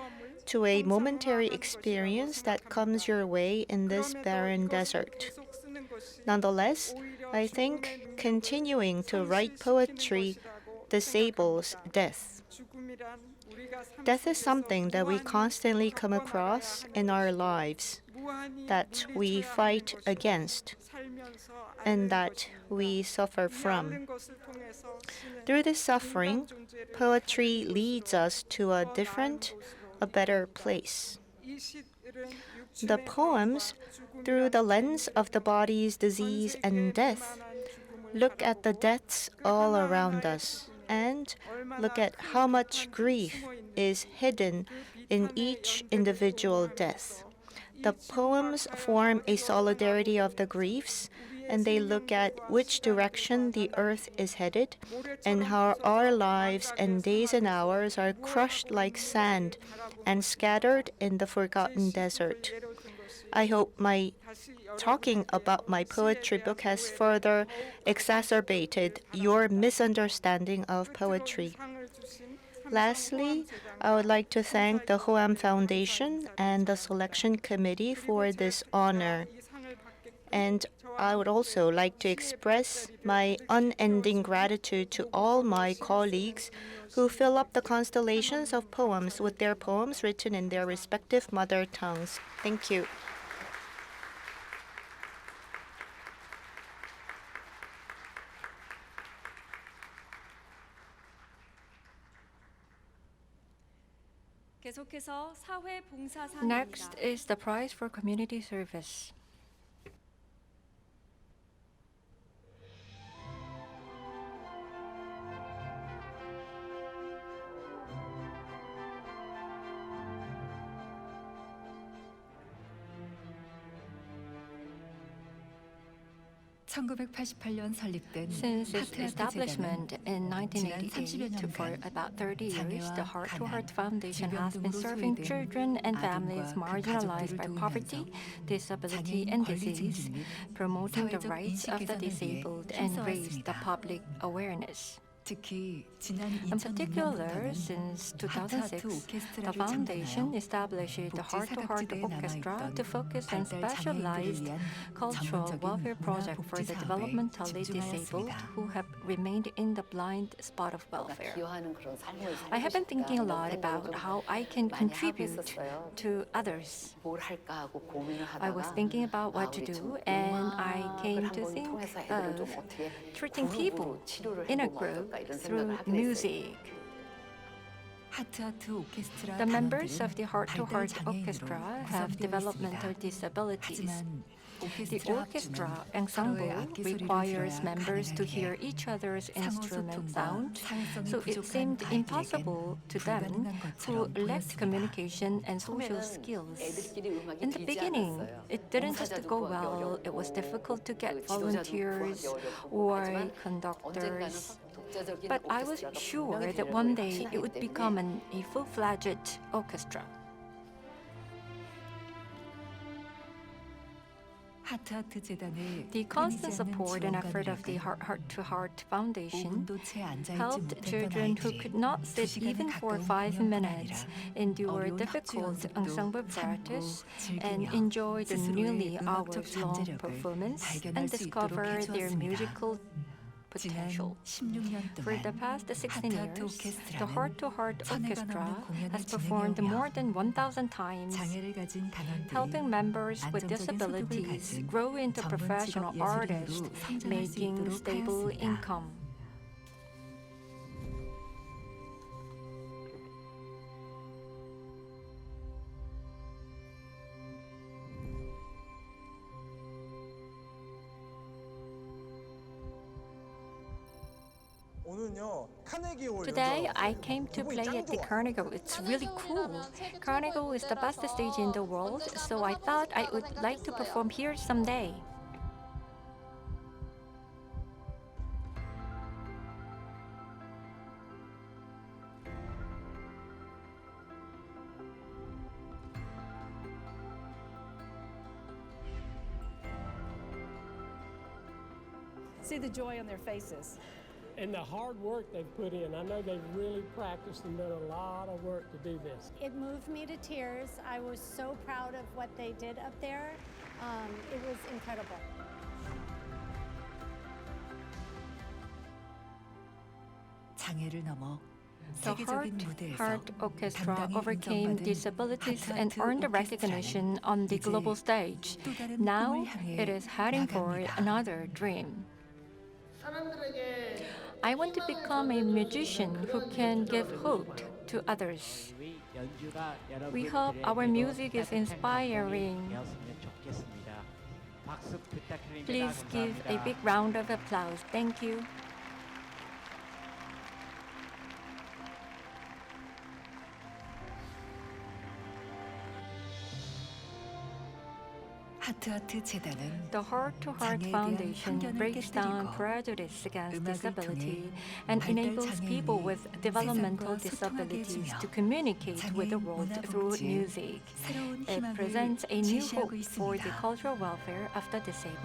to a momentary experience that comes your way in this barren desert. Nonetheless, I think continuing to write poetry disables death. Death is something that we constantly come across in our lives, that we fight against, and that we suffer from. Through this suffering, poetry leads us to a different, a better place. The poems, through the lens of the body's disease and death, look at the deaths all around us and look at how much grief is hidden in each individual death. The poems form a solidarity of the griefs, and they look at which direction the earth is headed and how our lives and days and hours are crushed like sand and scattered in the forgotten desert. I hope my talking about my poetry book has further exacerbated your misunderstanding of poetry. Lastly, I would like to thank the Hoam Foundation and the Selection Committee for this honor. And I would also like to express my unending gratitude to all my colleagues who fill up the constellations of poems with their poems written in their respective mother tongues. Thank you. 계속해서 사회봉사상 Next is the prize for community service. Since its establishment in 1988 for about 30 years, the Heart to Heart Foundation has been serving children and families marginalized by poverty, disability, and disease, promoting the rights of the disabled, and raise the public awareness. In particular, since 2006, the foundation established the Heart to Heart Orchestra to focus on specialized cultural welfare projects for the developmentally disabled who have remained in the blind spot of welfare. I have been thinking a lot about how I can contribute to others. I was thinking about what to do, and I came to think of treating people in a group through music. The members of the Heart to Heart Orchestra have developmental disabilities. The orchestra ensemble requires members to hear each other's instrument sound, so it seemed impossible to them who lacked communication and social skills. In the beginning, it didn't just go well. It was difficult to get volunteers or conductors. But I was sure that one day it would become a full-fledged orchestra. The constant support and effort of the Heart to Heart Foundation helped children who could not sit even for 5 minutes endure difficult ensemble practice and enjoy the nearly hours-long performance and discover their musical potential. For the past 16 years, the Heart to Heart Orchestra has performed more than 1,000 times, helping members with disabilities grow into professional artists, making stable income. Today, I came to play at the Carnegie. It's really cool. Carnegie is the best stage in the world, so I thought I would like to perform here someday. See the joy on their faces. And the hard work they've put in. I know they've really practiced and done a lot of work to do this. It moved me to tears. I was so proud of what they did up there. It was incredible. The Heart Orchestra overcame disabilities and earned recognition on the global stage. Now it is heading for another dream. I want to become a musician who can give hope to others. We hope our music is inspiring. Please give a big round of applause. Thank you. The Heart to Heart Foundation breaks down prejudice against disability and enables people with developmental disabilities to communicate with the world through music. It presents a new hope for the cultural welfare of the disabled.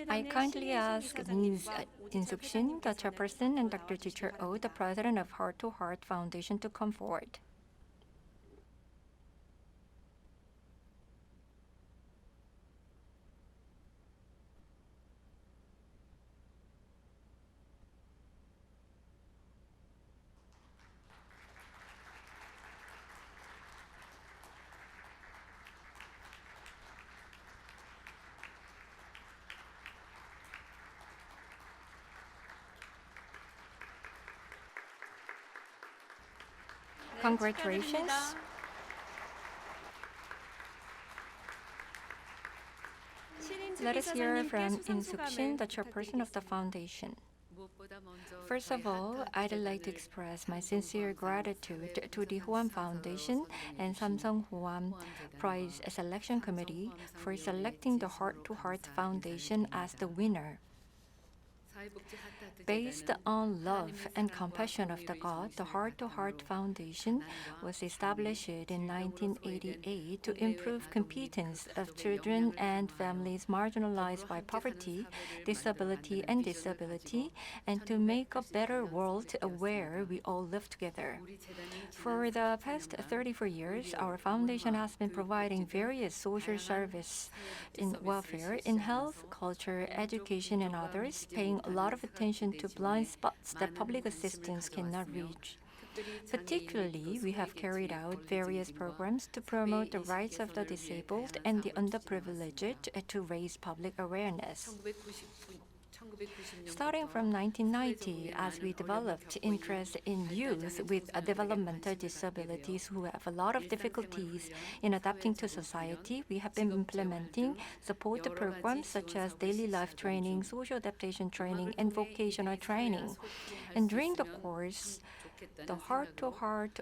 I kindly ask Ms. In-Suk Shin, the chairperson, and Dr. Ji-Chul Oh, the president of Heart to Heart Foundation, to come forward. Congratulations. Let us hear from In-Suk Shin, the chairperson of the foundation. First of all, I'd like to express my sincere gratitude to the Hoam Foundation and Samsung Hoam Prize Selection Committee for selecting the Heart to Heart Foundation as the winner. Based on love and compassion of the God, the Heart to Heart Foundation was established in 1988 to improve competence of children and families marginalized by poverty, disability, and disability, and to make a better world where we all live together. For the past 34 years, our foundation has been providing various social services in welfare, in health, culture, education, and others, paying a lot of attention to blind spots that public assistance cannot reach. Particularly, we have carried out various programs to promote the rights of the disabled and the underprivileged to raise public awareness. Starting from 1990, as we developed interest in youth with developmental disabilities who have a lot of difficulties in adapting to society, we have been implementing support programs such as daily life training, social adaptation training, and vocational training. And during the course, the heart-to-heart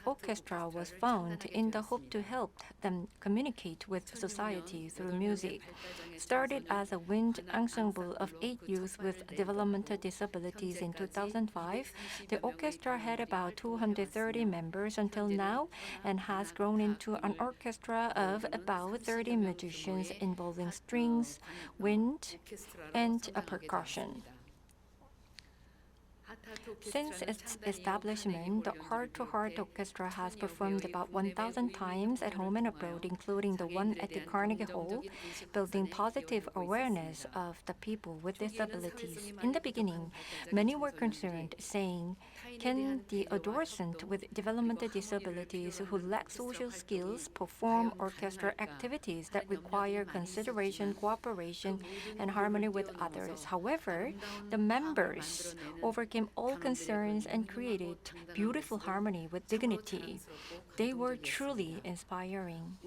orchestra was found in the hope to help them communicate with society through music. Started as a wind ensemble of 8 youth with developmental disabilities in 2005, the orchestra had about 230 members until now and has grown into an orchestra of about 30 musicians involving strings, wind, and percussion. Since its establishment, the Heart to Heart Orchestra has performed about 1,000 times at home and abroad, including the one at the Carnegie Hall, building positive awareness of the people with disabilities. In the beginning, many were concerned, saying, "Can the adolescent with developmental disabilities who lack social skills perform orchestra activities that require consideration, cooperation, and harmony with others?" However, the members overcame all concerns and created beautiful harmony with dignity. They were truly inspiring.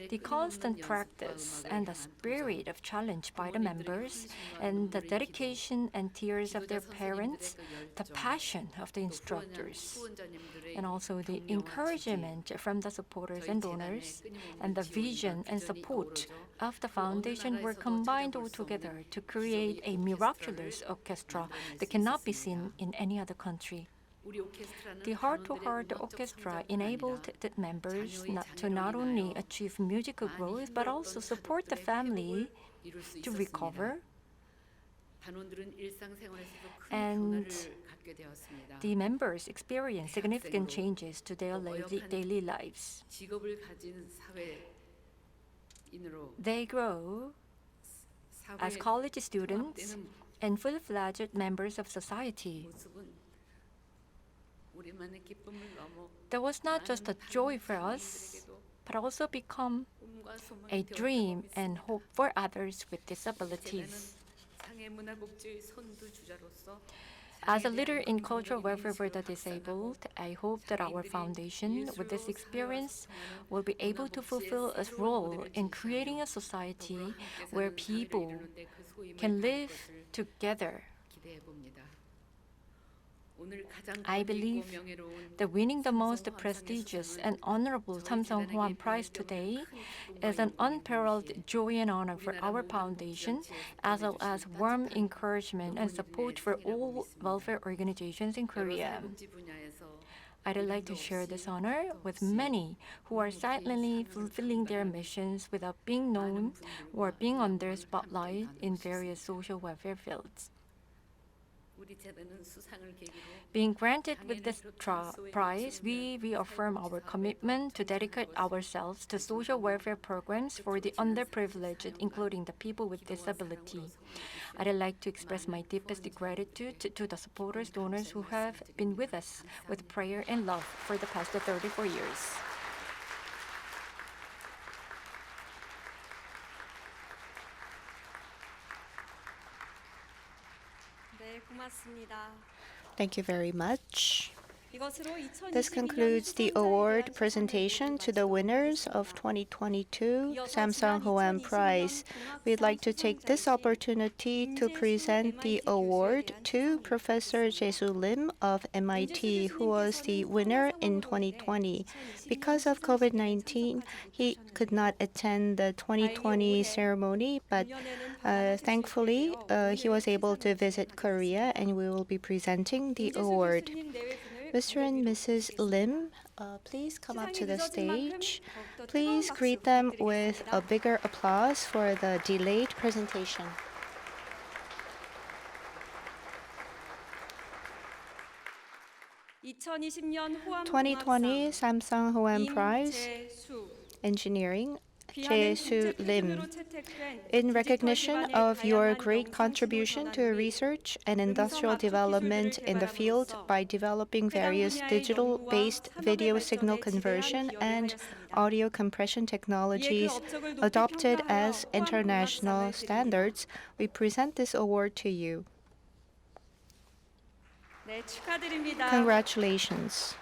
The constant practice and the spirit of challenge by the members, and the dedication and tears of their parents, the passion of the instructors, and also the encouragement from the supporters and donors, and the vision and support of the foundation were combined all together to create a miraculous orchestra that cannot be seen in any other country. The Heart to Heart Orchestra enabled the members not only achieve musical growth but also support the family to recover, and the members experience significant changes to their daily lives. They grow as college students and full-fledged members of society. That was not just a joy for us, but also become a dream and hope for others with disabilities. As a leader in cultural welfare for the disabled, I hope that our foundation, with this experience, will be able to fulfill its role in creating a society where people can live together. I believe that winning the most prestigious and honorable Samsung Hwan Prize today is an unparalleled joy and honor for our foundation, as well as warm encouragement and support for all welfare organizations in Korea. I'd like to share this honor with many who are silently fulfilling their missions without being known or being under spotlight in various social welfare fields. Being granted with this prize, we reaffirm our commitment to dedicate ourselves to social welfare programs for the underprivileged, including the people with disability. I'd like to express my deepest gratitude to the supporters, donors who have been with us with prayer and love for the past 34 years. Thank you very much. This concludes the award presentation to the winners of 2022 Samsung Hwan Prize. We'd like to take this opportunity to present the award to Professor Jae-soo Lim of MIT, who was the winner in 2020. Because of COVID-19, he could not attend the 2020 ceremony, but thankfully he was able to visit Korea, and we will be presenting the award. Mr. and Mrs. Lim, please come up to the stage. Please greet them with a bigger applause for the delayed presentation. 이 2020 Samsung Hwan Prize, Engineering, Jae-soo Lim. In recognition of your great contribution to research and industrial development in the field by developing various digital-based video signal conversion and audio compression technologies adopted as international standards, we present this award to you. 네, 축하드립니다. Congratulations.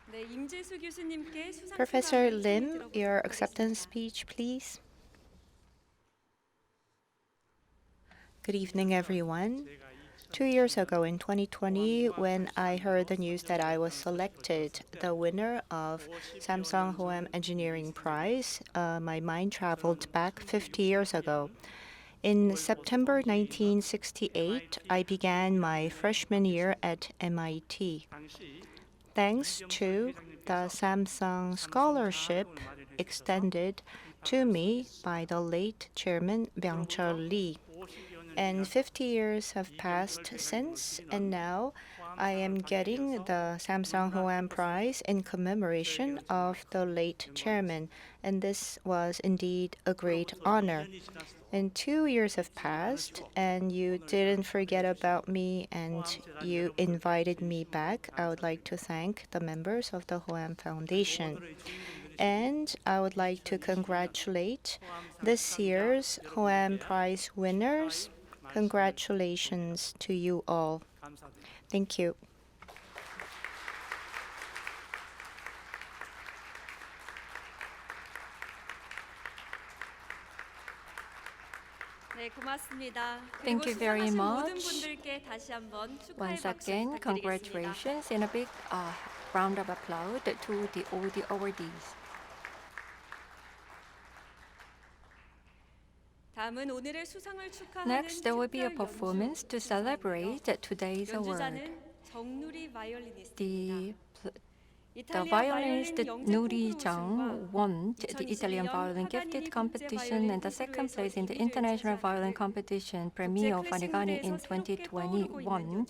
네, 임재수 교수님께 수상 Professor 소감을 Lim, 들어보도록 your acceptance 하겠습니다. speech, please. Good evening, everyone. 2 years ago in 2020, when I heard the news that I was selected the winner of Samsung Hoam Engineering Prize, my mind traveled back 50 years ago. In September 1968, I began my freshman year at MIT. Thanks to the Samsung Scholarship extended to me by the late Chairman Byung-chul Lee. And 50 years have passed since, and now I am getting the Samsung Hoam Prize in commemoration of the late chairman, and this was indeed a great honor. And 2 years have passed, and you didn't forget about me, and you invited me back. I would like to thank the members of the Hoam Foundation. And I would like to congratulate this year's Hoam Prize winners. Congratulations to you all. Thank you. 네, 고맙습니다. Thank you very 수상하신 모든 much. 분들께 다시 한번 축하의 Once 박수 again, 부탁드리겠습니다. congratulations and a big round of applause to all the awardees. 다음은 오늘의 수상을 축하하는 Next, there will be a 특별 performance to celebrate today's award. 연주자는 정누리 바이올리니스트입니다. The violinist Nuri Zhang won the Italian Violin Gifted Competition and the second place in the International Violin Competition Premio Fanigani in 2021.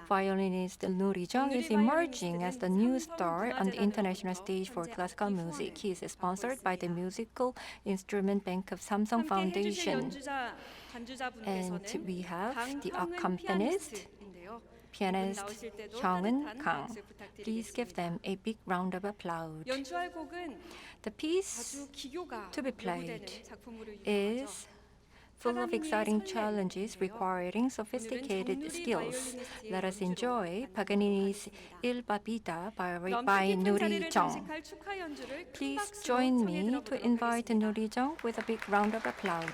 Violinist Nuri Zhang is emerging as the new star on the international stage for classical music. He is sponsored by the Musical Instrument Bank of Samsung 함께 해주실 Foundation. 연주자, And 관주자분께서는 we have the 강형은 accompanist, 피아니스트인데요. pianist 나오실 때도 Hyungin 따뜻한 Kang. 박수 Please give 부탁드리겠습니다. them a big round of applause. 연주할 곡은 The piece 아주 기교가 to be 요구되는 played 작품으로 유명하죠. is full of exciting challenges requiring sophisticated skills. Let us enjoy Paganini's Il Babida by 넘치게 Nuri 편찬을 Zhang. 장식할 축하 연주를 큰 Please 박수로 join 청해 me to 들어보도록 invite 하겠습니다. Nuri Zhang with a big round of applause.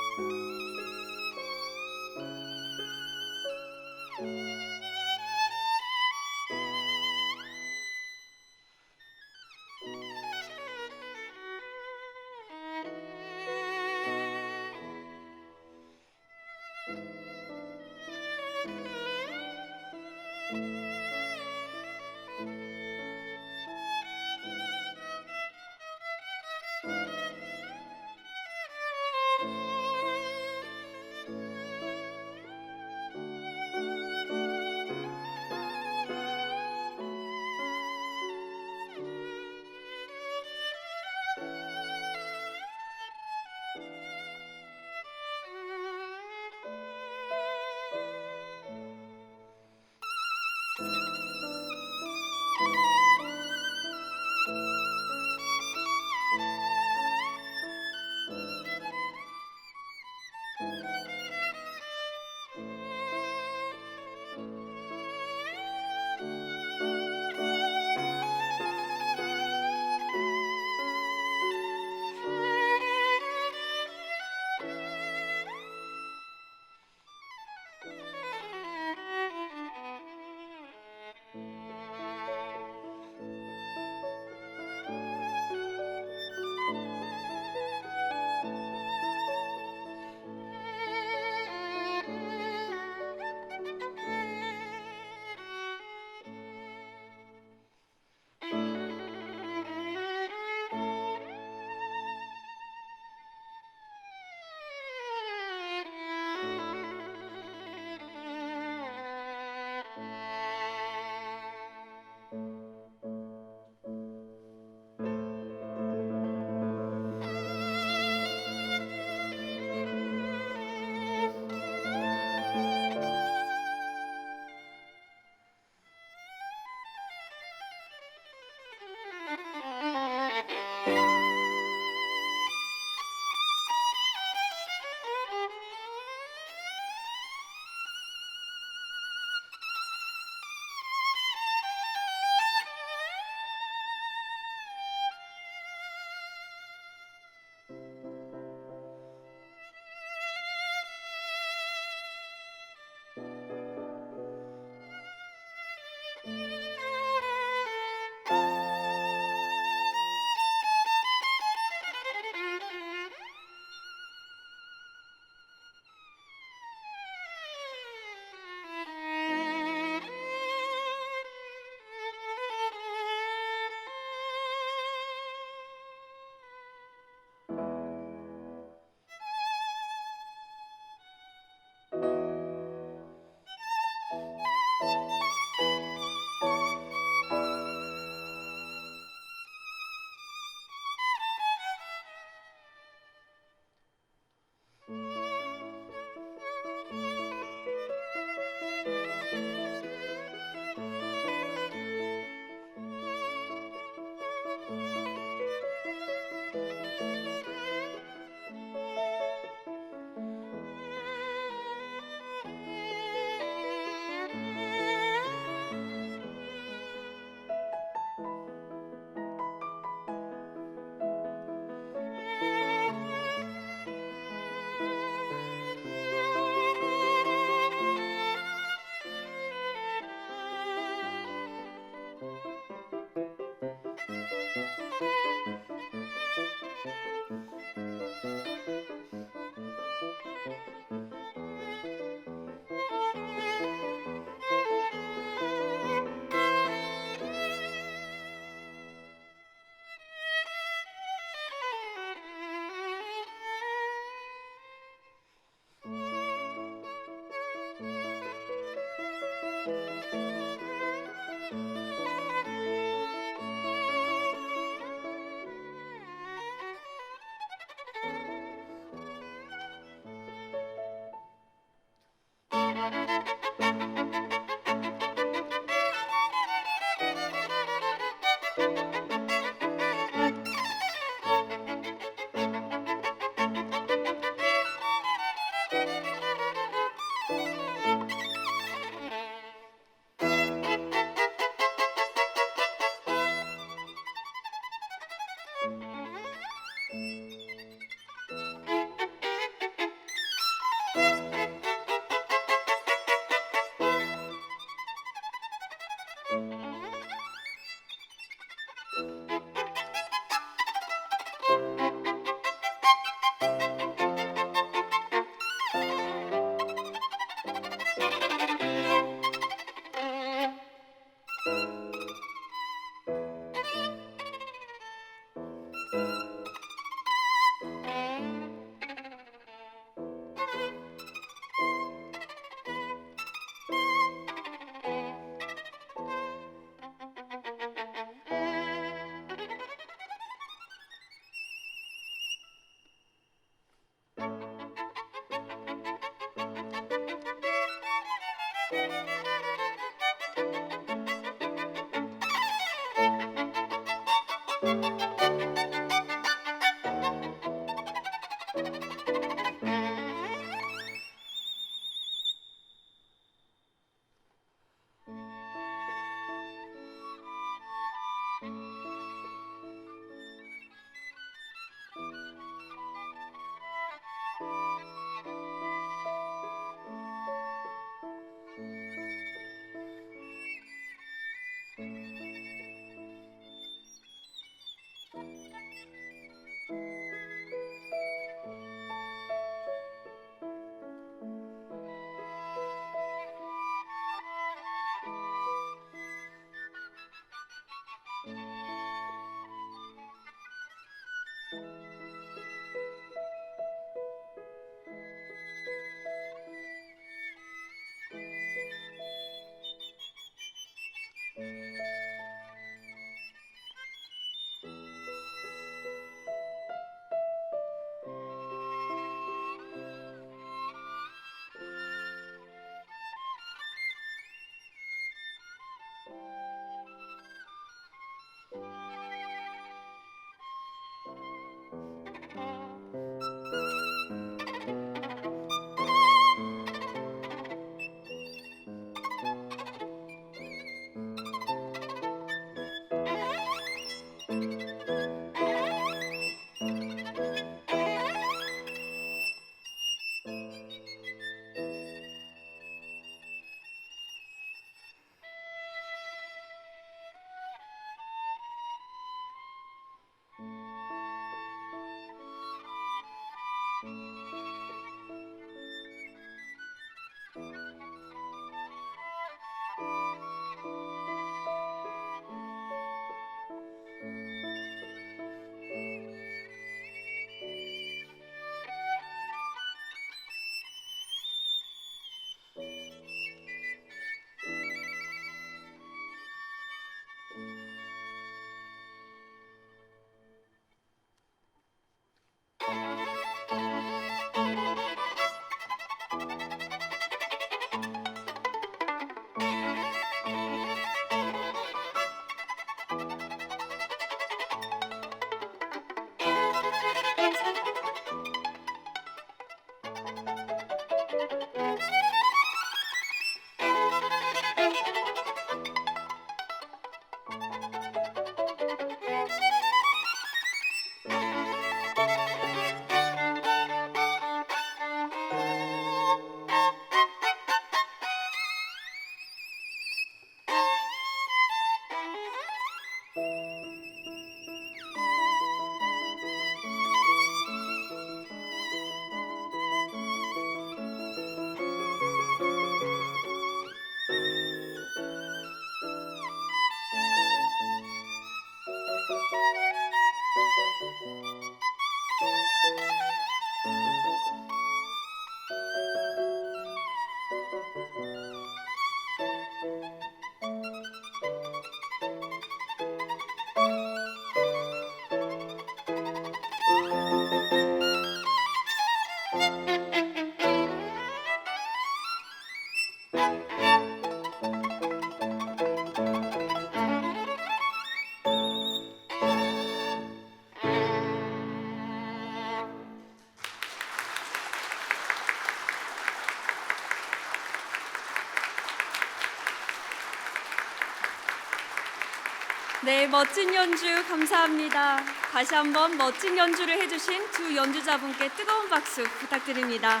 네, 멋진 연주 감사합니다. 다시 한번 멋진 연주를 해주신 두 연주자분께 뜨거운 박수 부탁드립니다.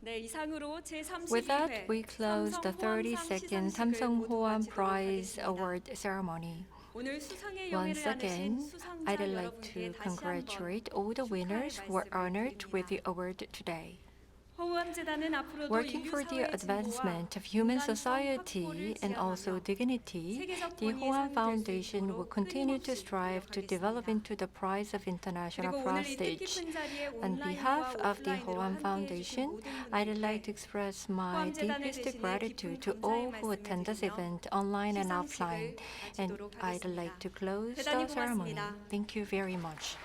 네, 이상으로 With that, 제32회 we close the 32nd Samsung Hoan Prize Award ceremony. 오늘 수상의 Once 영예를 again, 나누신 수상자 I'd like to 여러분께 다시 한번 congratulate all the winners who were honored with the award today. 호암재단은 앞으로도 Working for the 인류 사회의 advancement of 진보와 human 인간성 society 확보를 and also 지향하며 dignity, 세계적 the 권위의 Hoan 상이 될 수 Foundation will 있도록 continue to 끊임없이 strive to develop 노력하겠습니다. into the prize of international 그리고 오늘 이 prestige. 뜻깊은 자리에 On behalf 온라인과 of the 오프라인으로 Hoan 함께해 주신 Foundation, 모든 I'd like to 분들께 express my 호암재단을 deepest 대신해 gratitude to 깊은 all 감사의 who attend this 말씀을 event online and 시상식을 offline. And 마치도록 I'd like 하겠습니다. to close 대단히 the ceremony. 고맙습니다. Thank you very much.